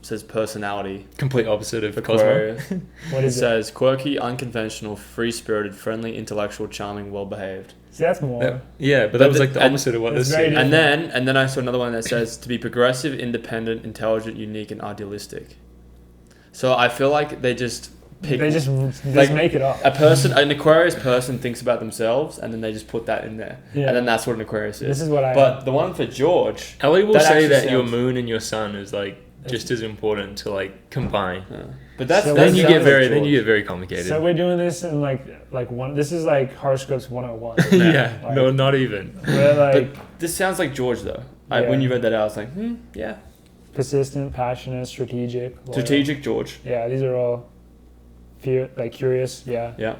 [SPEAKER 2] says personality.
[SPEAKER 3] Complete opposite of
[SPEAKER 2] Aquarius.
[SPEAKER 4] What is
[SPEAKER 2] it? Says quirky, unconventional, free-spirited, friendly, intellectual, charming, well-behaved.
[SPEAKER 4] See, that's more.
[SPEAKER 3] But that was like the opposite of what this said.
[SPEAKER 2] And then I saw another one that says to be progressive, independent, intelligent, unique, and idealistic. So I feel like they just pick.
[SPEAKER 4] They just
[SPEAKER 2] like,
[SPEAKER 4] make it up.
[SPEAKER 2] An Aquarius person thinks about themselves, and then they just put that in there,
[SPEAKER 4] Yeah.
[SPEAKER 2] and then that's what an Aquarius is.
[SPEAKER 4] This is what I.
[SPEAKER 2] But the one for George,
[SPEAKER 3] Ellie will
[SPEAKER 2] that
[SPEAKER 3] say
[SPEAKER 2] actually
[SPEAKER 3] that your
[SPEAKER 2] sounds-
[SPEAKER 3] moon and your sun is like just as important to like combine.
[SPEAKER 2] but that's
[SPEAKER 4] So
[SPEAKER 2] that
[SPEAKER 3] Then you
[SPEAKER 2] sounds
[SPEAKER 3] get very
[SPEAKER 2] like
[SPEAKER 3] then you
[SPEAKER 2] George.
[SPEAKER 3] get very complicated.
[SPEAKER 4] So we're doing this in like one. This is like horoscopes 101.
[SPEAKER 3] yeah,
[SPEAKER 4] Like-
[SPEAKER 3] no, not even.
[SPEAKER 4] We're like
[SPEAKER 2] But this sounds like George though.
[SPEAKER 4] Yeah.
[SPEAKER 2] When you read that out, I was like, yeah,
[SPEAKER 4] persistent, passionate, strategic. Loyal.
[SPEAKER 2] strategic George.
[SPEAKER 4] Yeah, these are all curious. Yeah,
[SPEAKER 2] Yeah.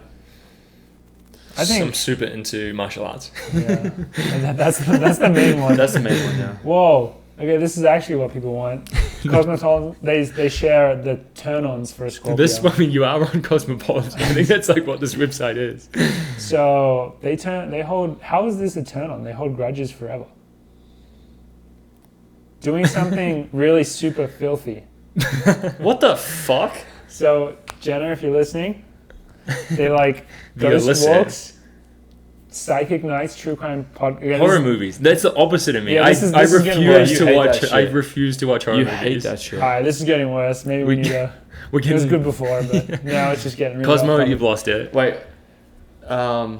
[SPEAKER 4] I think.
[SPEAKER 3] I'm super into martial arts.
[SPEAKER 4] Yeah, and that's the main one.
[SPEAKER 2] That's the main one. Yeah.
[SPEAKER 4] Whoa. Okay, this is actually what people want. Cosmopolitan, they share the turn-ons for Scorpio.
[SPEAKER 3] This, I mean, you are on Cosmopolitan. I think that's like what this website is.
[SPEAKER 4] So they hold. How is this a turn-on? They hold grudges forever. Doing something really super filthy.
[SPEAKER 2] What the fuck?
[SPEAKER 4] So Jenna, if you're listening, they like
[SPEAKER 3] The
[SPEAKER 4] ghost
[SPEAKER 3] Alicia.
[SPEAKER 4] walks, psychic nights, true crime podcast.
[SPEAKER 3] Horror movies. That's the opposite of me.
[SPEAKER 4] Yeah,
[SPEAKER 3] I
[SPEAKER 4] this is getting worse.
[SPEAKER 3] refuse
[SPEAKER 2] You
[SPEAKER 3] to
[SPEAKER 2] hate
[SPEAKER 3] watch.
[SPEAKER 2] that
[SPEAKER 3] I
[SPEAKER 2] shit.
[SPEAKER 3] refuse to watch horror
[SPEAKER 2] You
[SPEAKER 3] movies.
[SPEAKER 2] hate that shit.
[SPEAKER 4] All right, this is getting worse. Maybe we need to.
[SPEAKER 3] We're
[SPEAKER 4] It was
[SPEAKER 3] getting
[SPEAKER 4] good before, but now it's just getting really
[SPEAKER 3] Cosmo.
[SPEAKER 4] off
[SPEAKER 3] You've
[SPEAKER 4] topic.
[SPEAKER 3] lost it.
[SPEAKER 2] Wait. Yeah.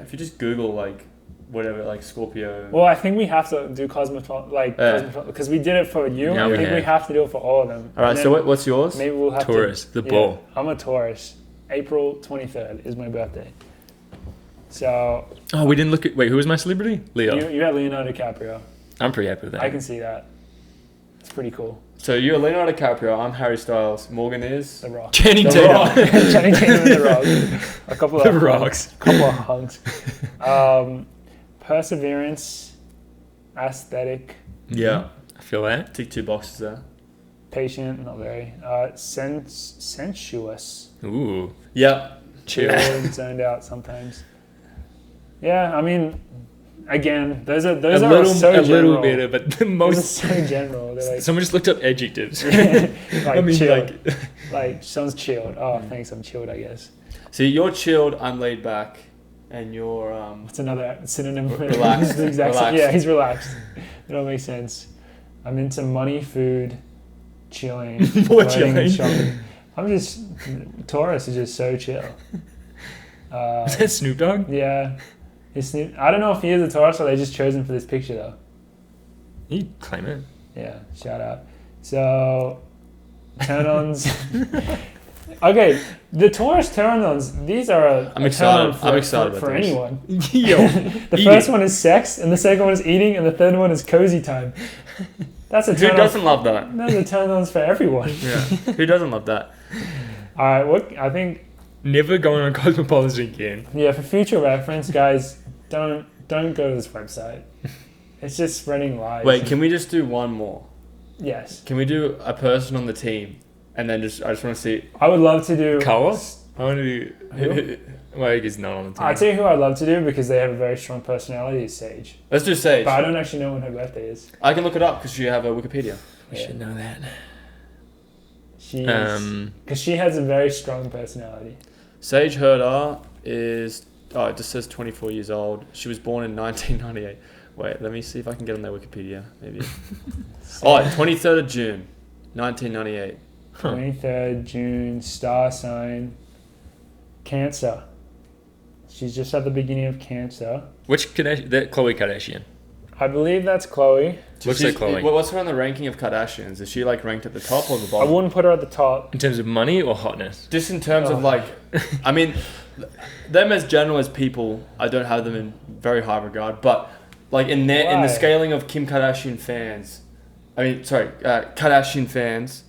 [SPEAKER 2] If you just Google like whatever, like Scorpio.
[SPEAKER 4] Well, I think we have to do Cosmopolitan, because we did it for you.
[SPEAKER 3] Yeah,
[SPEAKER 4] I
[SPEAKER 3] we
[SPEAKER 4] think we
[SPEAKER 3] have.
[SPEAKER 4] have to do it for all of them.
[SPEAKER 2] All right.
[SPEAKER 4] And
[SPEAKER 2] So
[SPEAKER 4] then
[SPEAKER 2] what's yours?
[SPEAKER 4] maybe we'll have
[SPEAKER 3] Taurus,
[SPEAKER 4] to.
[SPEAKER 3] the bull.
[SPEAKER 4] I'm a Taurus. April 23rd is my birthday. So
[SPEAKER 3] Oh, we didn't look at. Wait, who was my celebrity? Leo.
[SPEAKER 4] you had Leonardo DiCaprio.
[SPEAKER 3] I'm pretty happy with that.
[SPEAKER 4] I can see that. It's pretty cool.
[SPEAKER 2] So you're Leonardo DiCaprio. I'm Harry Styles. Morgan is.
[SPEAKER 4] The Rock.
[SPEAKER 3] Channing
[SPEAKER 2] The
[SPEAKER 3] Tatum.
[SPEAKER 2] Rock.
[SPEAKER 4] Channing Tatum and The Rock. A couple
[SPEAKER 3] The
[SPEAKER 4] of
[SPEAKER 3] Rocks.
[SPEAKER 4] couple of hunks. Perseverance, aesthetic,
[SPEAKER 2] Yeah.
[SPEAKER 3] I feel that.
[SPEAKER 2] Tick 2 boxes there.
[SPEAKER 4] patient, not very. Sensuous.
[SPEAKER 3] Ooh,
[SPEAKER 2] Yeah.
[SPEAKER 3] chill.
[SPEAKER 4] Chilled, zoned out sometimes. Yeah, I mean, again, those are
[SPEAKER 3] a
[SPEAKER 4] so
[SPEAKER 3] little
[SPEAKER 4] general.
[SPEAKER 3] bit, but the
[SPEAKER 4] Those are
[SPEAKER 3] most.
[SPEAKER 4] so general. They're like,
[SPEAKER 3] Someone just looked up adjectives.
[SPEAKER 4] like
[SPEAKER 3] I mean,
[SPEAKER 4] chilled.
[SPEAKER 3] like,
[SPEAKER 4] Like someone's chilled. Oh, thanks, I'm chilled, I guess.
[SPEAKER 2] So you're chilled. I'm laid back, and you're
[SPEAKER 4] What's another synonym for
[SPEAKER 2] Relaxed.
[SPEAKER 4] It's the exact same-
[SPEAKER 2] Relaxed.
[SPEAKER 4] Yeah, he's relaxed. It all makes sense. I'm into money, food, chilling,
[SPEAKER 3] More
[SPEAKER 4] flirting, and
[SPEAKER 3] chilling.
[SPEAKER 4] shopping. I'm just Taurus is just so chill.
[SPEAKER 3] is that Snoop Dogg?
[SPEAKER 4] Yeah, I don't know if he is a Taurus or they just chose him for this picture though.
[SPEAKER 3] You claim it.
[SPEAKER 4] Yeah, shout out. So, turn-ons. Okay, the Taurus turn-ons. These are
[SPEAKER 2] I'm
[SPEAKER 4] a
[SPEAKER 2] excited.
[SPEAKER 4] turn-on for,
[SPEAKER 2] I'm excited
[SPEAKER 4] for
[SPEAKER 2] about this.
[SPEAKER 4] anyone.
[SPEAKER 3] Yo,
[SPEAKER 4] The first one is sex, and the second one is eating, and the third one is cozy time. That's a
[SPEAKER 2] Who
[SPEAKER 4] turn-on.
[SPEAKER 2] doesn't love that?
[SPEAKER 4] Those are turn-ons for everyone.
[SPEAKER 2] Yeah. Who doesn't love that?
[SPEAKER 4] All right, what I think.
[SPEAKER 3] never going on Cosmopolitan again.
[SPEAKER 4] Yeah, for future reference, guys, don't go to this website. It's just spreading lies.
[SPEAKER 2] Wait, can we just do one more?
[SPEAKER 4] Yes,
[SPEAKER 2] Can we do a person on the team, and then I just want to see.
[SPEAKER 4] I would love to do.
[SPEAKER 3] Carlos? I want to do.
[SPEAKER 4] Who?
[SPEAKER 3] Well, I guess not on the team.
[SPEAKER 4] I'll tell you who I'd love to do because they have a very strong personality. Is Sage,
[SPEAKER 2] Let's do Sage.
[SPEAKER 4] but I don't actually know when her birthday is.
[SPEAKER 2] I can look it up because you have a Wikipedia.
[SPEAKER 3] We should know that.
[SPEAKER 4] She because she has a very strong personality.
[SPEAKER 2] Sage Herder is. Oh, it just says 24 years old. She was born in 1998. Wait, let me see if I can get on their Wikipedia. Maybe. Oh, 23rd of June, 1998.
[SPEAKER 4] 23rd June, star sign, Cancer. She's just at the beginning of Cancer.
[SPEAKER 3] Which Kardashian? That Khloe Kardashian.
[SPEAKER 4] I believe that's Chloe.
[SPEAKER 3] Looks
[SPEAKER 2] She's-
[SPEAKER 3] like Chloe.
[SPEAKER 2] What's her on the ranking of Kardashians? Is she like ranked at the top or the
[SPEAKER 4] I
[SPEAKER 2] bottom?
[SPEAKER 4] wouldn't put her at the top.
[SPEAKER 3] In terms of money or hotness?
[SPEAKER 2] Just in terms of
[SPEAKER 4] Oh.
[SPEAKER 2] like, I mean, them as general as people, I don't have them in very high regard. But like in the
[SPEAKER 4] Why?
[SPEAKER 2] scaling of Kim Kardashian fans, Kardashian fans,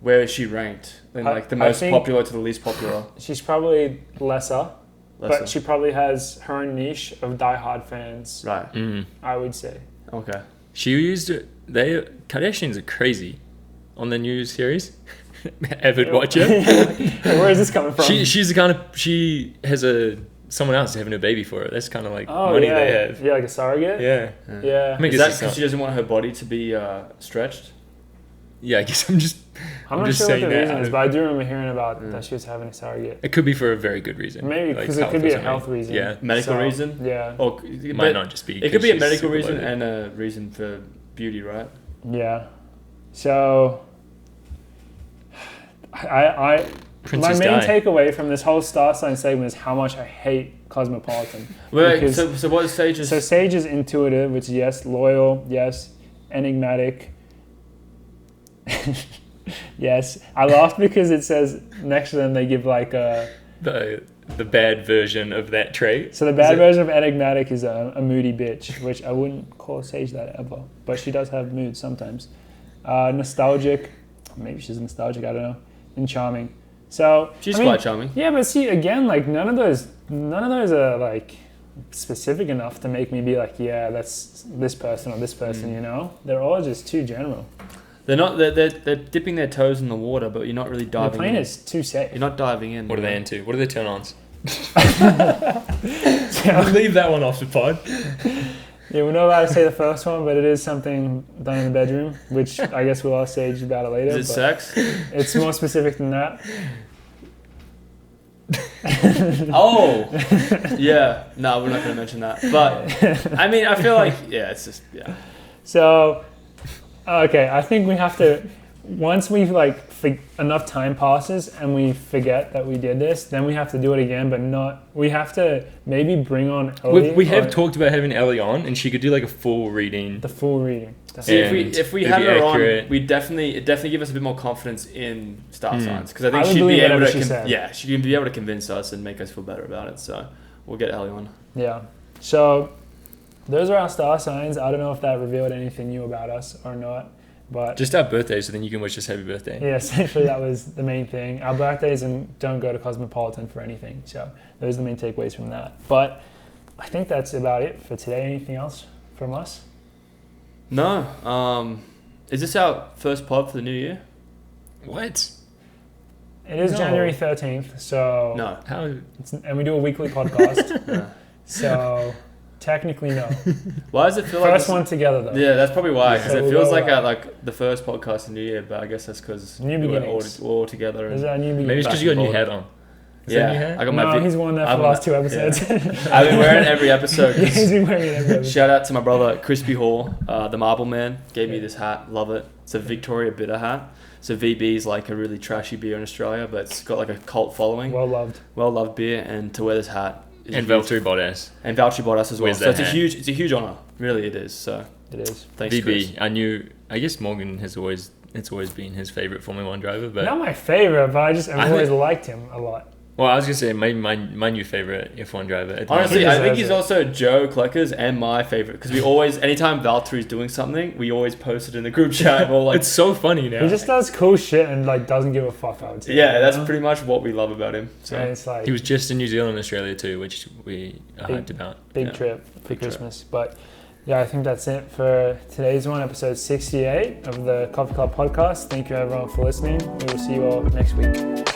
[SPEAKER 2] where is she ranked? In like the
[SPEAKER 4] I
[SPEAKER 2] most
[SPEAKER 4] think-
[SPEAKER 2] popular to the least popular.
[SPEAKER 4] She's probably lesser,
[SPEAKER 2] Lesser.
[SPEAKER 4] but she probably has her own niche of diehard fans,
[SPEAKER 2] Right.
[SPEAKER 3] Mm.
[SPEAKER 4] I would say.
[SPEAKER 2] Okay.
[SPEAKER 3] She used it. Kardashians are crazy on the new series. Avid watcher.
[SPEAKER 4] Where is this coming from?
[SPEAKER 3] She's the kind of she has someone else having a baby for her. That's kind of like money
[SPEAKER 4] yeah.
[SPEAKER 3] they have.
[SPEAKER 4] Yeah, like a surrogate?
[SPEAKER 3] Yeah.
[SPEAKER 4] Yeah.
[SPEAKER 3] I mean,
[SPEAKER 2] Is
[SPEAKER 3] guess
[SPEAKER 2] that
[SPEAKER 3] it's
[SPEAKER 2] because
[SPEAKER 3] not-
[SPEAKER 2] she doesn't want her body to be stretched?
[SPEAKER 3] Yeah, I guess I'm just.
[SPEAKER 4] I'm
[SPEAKER 3] I'm
[SPEAKER 4] not
[SPEAKER 3] just
[SPEAKER 4] sure what the
[SPEAKER 3] saying that
[SPEAKER 4] reason
[SPEAKER 3] out
[SPEAKER 4] is,
[SPEAKER 3] of-
[SPEAKER 4] but I do remember hearing about that she was having a surrogate.
[SPEAKER 3] It could be for a very good reason.
[SPEAKER 4] Maybe
[SPEAKER 3] like
[SPEAKER 4] because it
[SPEAKER 3] health
[SPEAKER 4] could
[SPEAKER 3] or
[SPEAKER 4] be a
[SPEAKER 3] something.
[SPEAKER 4] health reason.
[SPEAKER 3] Yeah.
[SPEAKER 2] Medical
[SPEAKER 4] So,
[SPEAKER 2] reason?
[SPEAKER 4] Yeah.
[SPEAKER 2] Or
[SPEAKER 3] It might not just be.
[SPEAKER 2] It could be a
[SPEAKER 3] 'cause she's
[SPEAKER 2] medical
[SPEAKER 3] super
[SPEAKER 2] reason
[SPEAKER 3] loaded.
[SPEAKER 2] and a reason for beauty, right?
[SPEAKER 4] Yeah. So My
[SPEAKER 3] Princess
[SPEAKER 4] main
[SPEAKER 3] Di.
[SPEAKER 4] takeaway from this whole star sign segment is how much I hate Cosmopolitan.
[SPEAKER 2] Wait, so what is Sage's?
[SPEAKER 4] So Sage is intuitive, which is yes. Loyal, yes. Enigmatic, yes. I laughed because it says next to them they give like a...
[SPEAKER 3] The bad version of that trait.
[SPEAKER 4] So the bad version of enigmatic is a moody bitch, which I wouldn't call Sage that ever. But she does have moods sometimes. Nostalgic. Maybe she's nostalgic, I don't know. And charming. So
[SPEAKER 2] She's quite charming.
[SPEAKER 4] Yeah, but see, again, like none of those are like specific enough to make me be like, yeah, that's this person or this person, you know? They're all just too general.
[SPEAKER 2] They're not. They're dipping their toes in the water, but you're not really diving.
[SPEAKER 4] The plane
[SPEAKER 2] in.
[SPEAKER 4] is too safe.
[SPEAKER 2] You're not diving in.
[SPEAKER 3] What are they into? What are their turn-ons?
[SPEAKER 4] So,
[SPEAKER 3] Leave that one off the pod.
[SPEAKER 4] yeah, we're not allowed to say the first one, but it is something done in the bedroom, which I guess we'll ask Sage about it later.
[SPEAKER 2] Is it
[SPEAKER 4] but
[SPEAKER 2] sex?
[SPEAKER 4] It's more specific than that.
[SPEAKER 2] Oh, yeah. No, we're not going to mention that. But I mean, I feel like it's just
[SPEAKER 4] So, okay, I think we have to. Once we enough time passes and we forget that we did this, then we have to do it again. But not. We have to maybe bring on Ellie.
[SPEAKER 3] We have talked about having Ellie on, and she could do like a full reading.
[SPEAKER 4] The full reading.
[SPEAKER 2] See, if we had her
[SPEAKER 3] accurate.
[SPEAKER 2] on, it definitely give us a bit more confidence in star signs, because I think
[SPEAKER 4] I would
[SPEAKER 2] she'd be
[SPEAKER 4] believe
[SPEAKER 2] able
[SPEAKER 4] whatever
[SPEAKER 2] to she can be able to convince us and make us feel better about it. So we'll get Ellie on.
[SPEAKER 4] Yeah. So those are our star signs. I don't know if that revealed anything new about us or not, but
[SPEAKER 3] Just our birthdays, so then you can wish us happy birthday.
[SPEAKER 4] yeah, essentially that was the main thing. Our birthdays and don't go to Cosmopolitan for anything. So those are the main takeaways from that. But I think that's about it for today. Anything else from us?
[SPEAKER 2] No. Is this our first pod for the new year?
[SPEAKER 3] What?
[SPEAKER 4] It is
[SPEAKER 3] No.
[SPEAKER 4] January 13th, so
[SPEAKER 2] No.
[SPEAKER 3] How?
[SPEAKER 4] and we do a weekly podcast.
[SPEAKER 2] No.
[SPEAKER 4] So technically no.
[SPEAKER 2] Why does it feel
[SPEAKER 4] First
[SPEAKER 2] like
[SPEAKER 4] one together though.
[SPEAKER 2] Yeah, that's probably why, because
[SPEAKER 4] So
[SPEAKER 2] it
[SPEAKER 4] we'll
[SPEAKER 2] feels
[SPEAKER 4] go
[SPEAKER 2] like
[SPEAKER 4] back.
[SPEAKER 2] the first podcast in the new year. But I guess that's because
[SPEAKER 4] New
[SPEAKER 2] we're
[SPEAKER 4] beginnings.
[SPEAKER 2] all together.
[SPEAKER 4] Is
[SPEAKER 2] And,
[SPEAKER 4] that a new beginning?
[SPEAKER 3] Maybe it's because you got a new
[SPEAKER 2] Boulder.
[SPEAKER 3] hat on. Is that a new
[SPEAKER 2] yeah,
[SPEAKER 3] hat?
[SPEAKER 2] I got
[SPEAKER 4] No,
[SPEAKER 2] my.
[SPEAKER 4] he's worn that for the last two episodes.
[SPEAKER 2] I've been wearing it every episode.
[SPEAKER 4] Yeah, he's been wearing it every episode.
[SPEAKER 2] Shout out to my brother Crispy Hall, the Marble Man, gave me this hat. Love it. It's a Victoria Bitter hat. So VB is like a really trashy beer in Australia, but it's got like a cult following.
[SPEAKER 4] Well loved.
[SPEAKER 2] Well loved beer, and to wear this hat. Is
[SPEAKER 3] And
[SPEAKER 2] huge.
[SPEAKER 3] Valtteri Bottas.
[SPEAKER 2] And Valtteri Bottas as well.
[SPEAKER 3] Wears
[SPEAKER 2] So
[SPEAKER 3] that
[SPEAKER 2] it's
[SPEAKER 3] hat.
[SPEAKER 2] a huge honor. Really, it is. So
[SPEAKER 4] It is.
[SPEAKER 2] thanks, Chris.
[SPEAKER 3] VB, I guess Morgan it's always been his favourite Formula 1 driver, but...
[SPEAKER 4] Not my favorite, but I've
[SPEAKER 3] I
[SPEAKER 4] always liked him a lot.
[SPEAKER 3] Well, I was going to say, my new favourite F1 driver. at the
[SPEAKER 2] Honestly,
[SPEAKER 3] moment.
[SPEAKER 2] I think
[SPEAKER 4] deserves
[SPEAKER 2] he's
[SPEAKER 4] it.
[SPEAKER 2] also Joe Klecker's and my favorite, because we always, anytime Valtteri's doing something, we always post it in the group chat. We're like,
[SPEAKER 3] It's so funny now.
[SPEAKER 4] He just does cool shit and like doesn't give a fuck, I would say.
[SPEAKER 2] yeah, that's
[SPEAKER 4] You know?
[SPEAKER 2] pretty much what we love about him.
[SPEAKER 4] And
[SPEAKER 2] So
[SPEAKER 4] it's like
[SPEAKER 3] He was just in New Zealand and Australia too, which we are hyped about.
[SPEAKER 4] big
[SPEAKER 2] yeah.
[SPEAKER 4] trip for
[SPEAKER 2] Big trip.
[SPEAKER 4] Christmas. But yeah, I think that's it for today's one, episode 68 of the Coffee Club podcast. Thank you everyone for listening. We will see you all next week.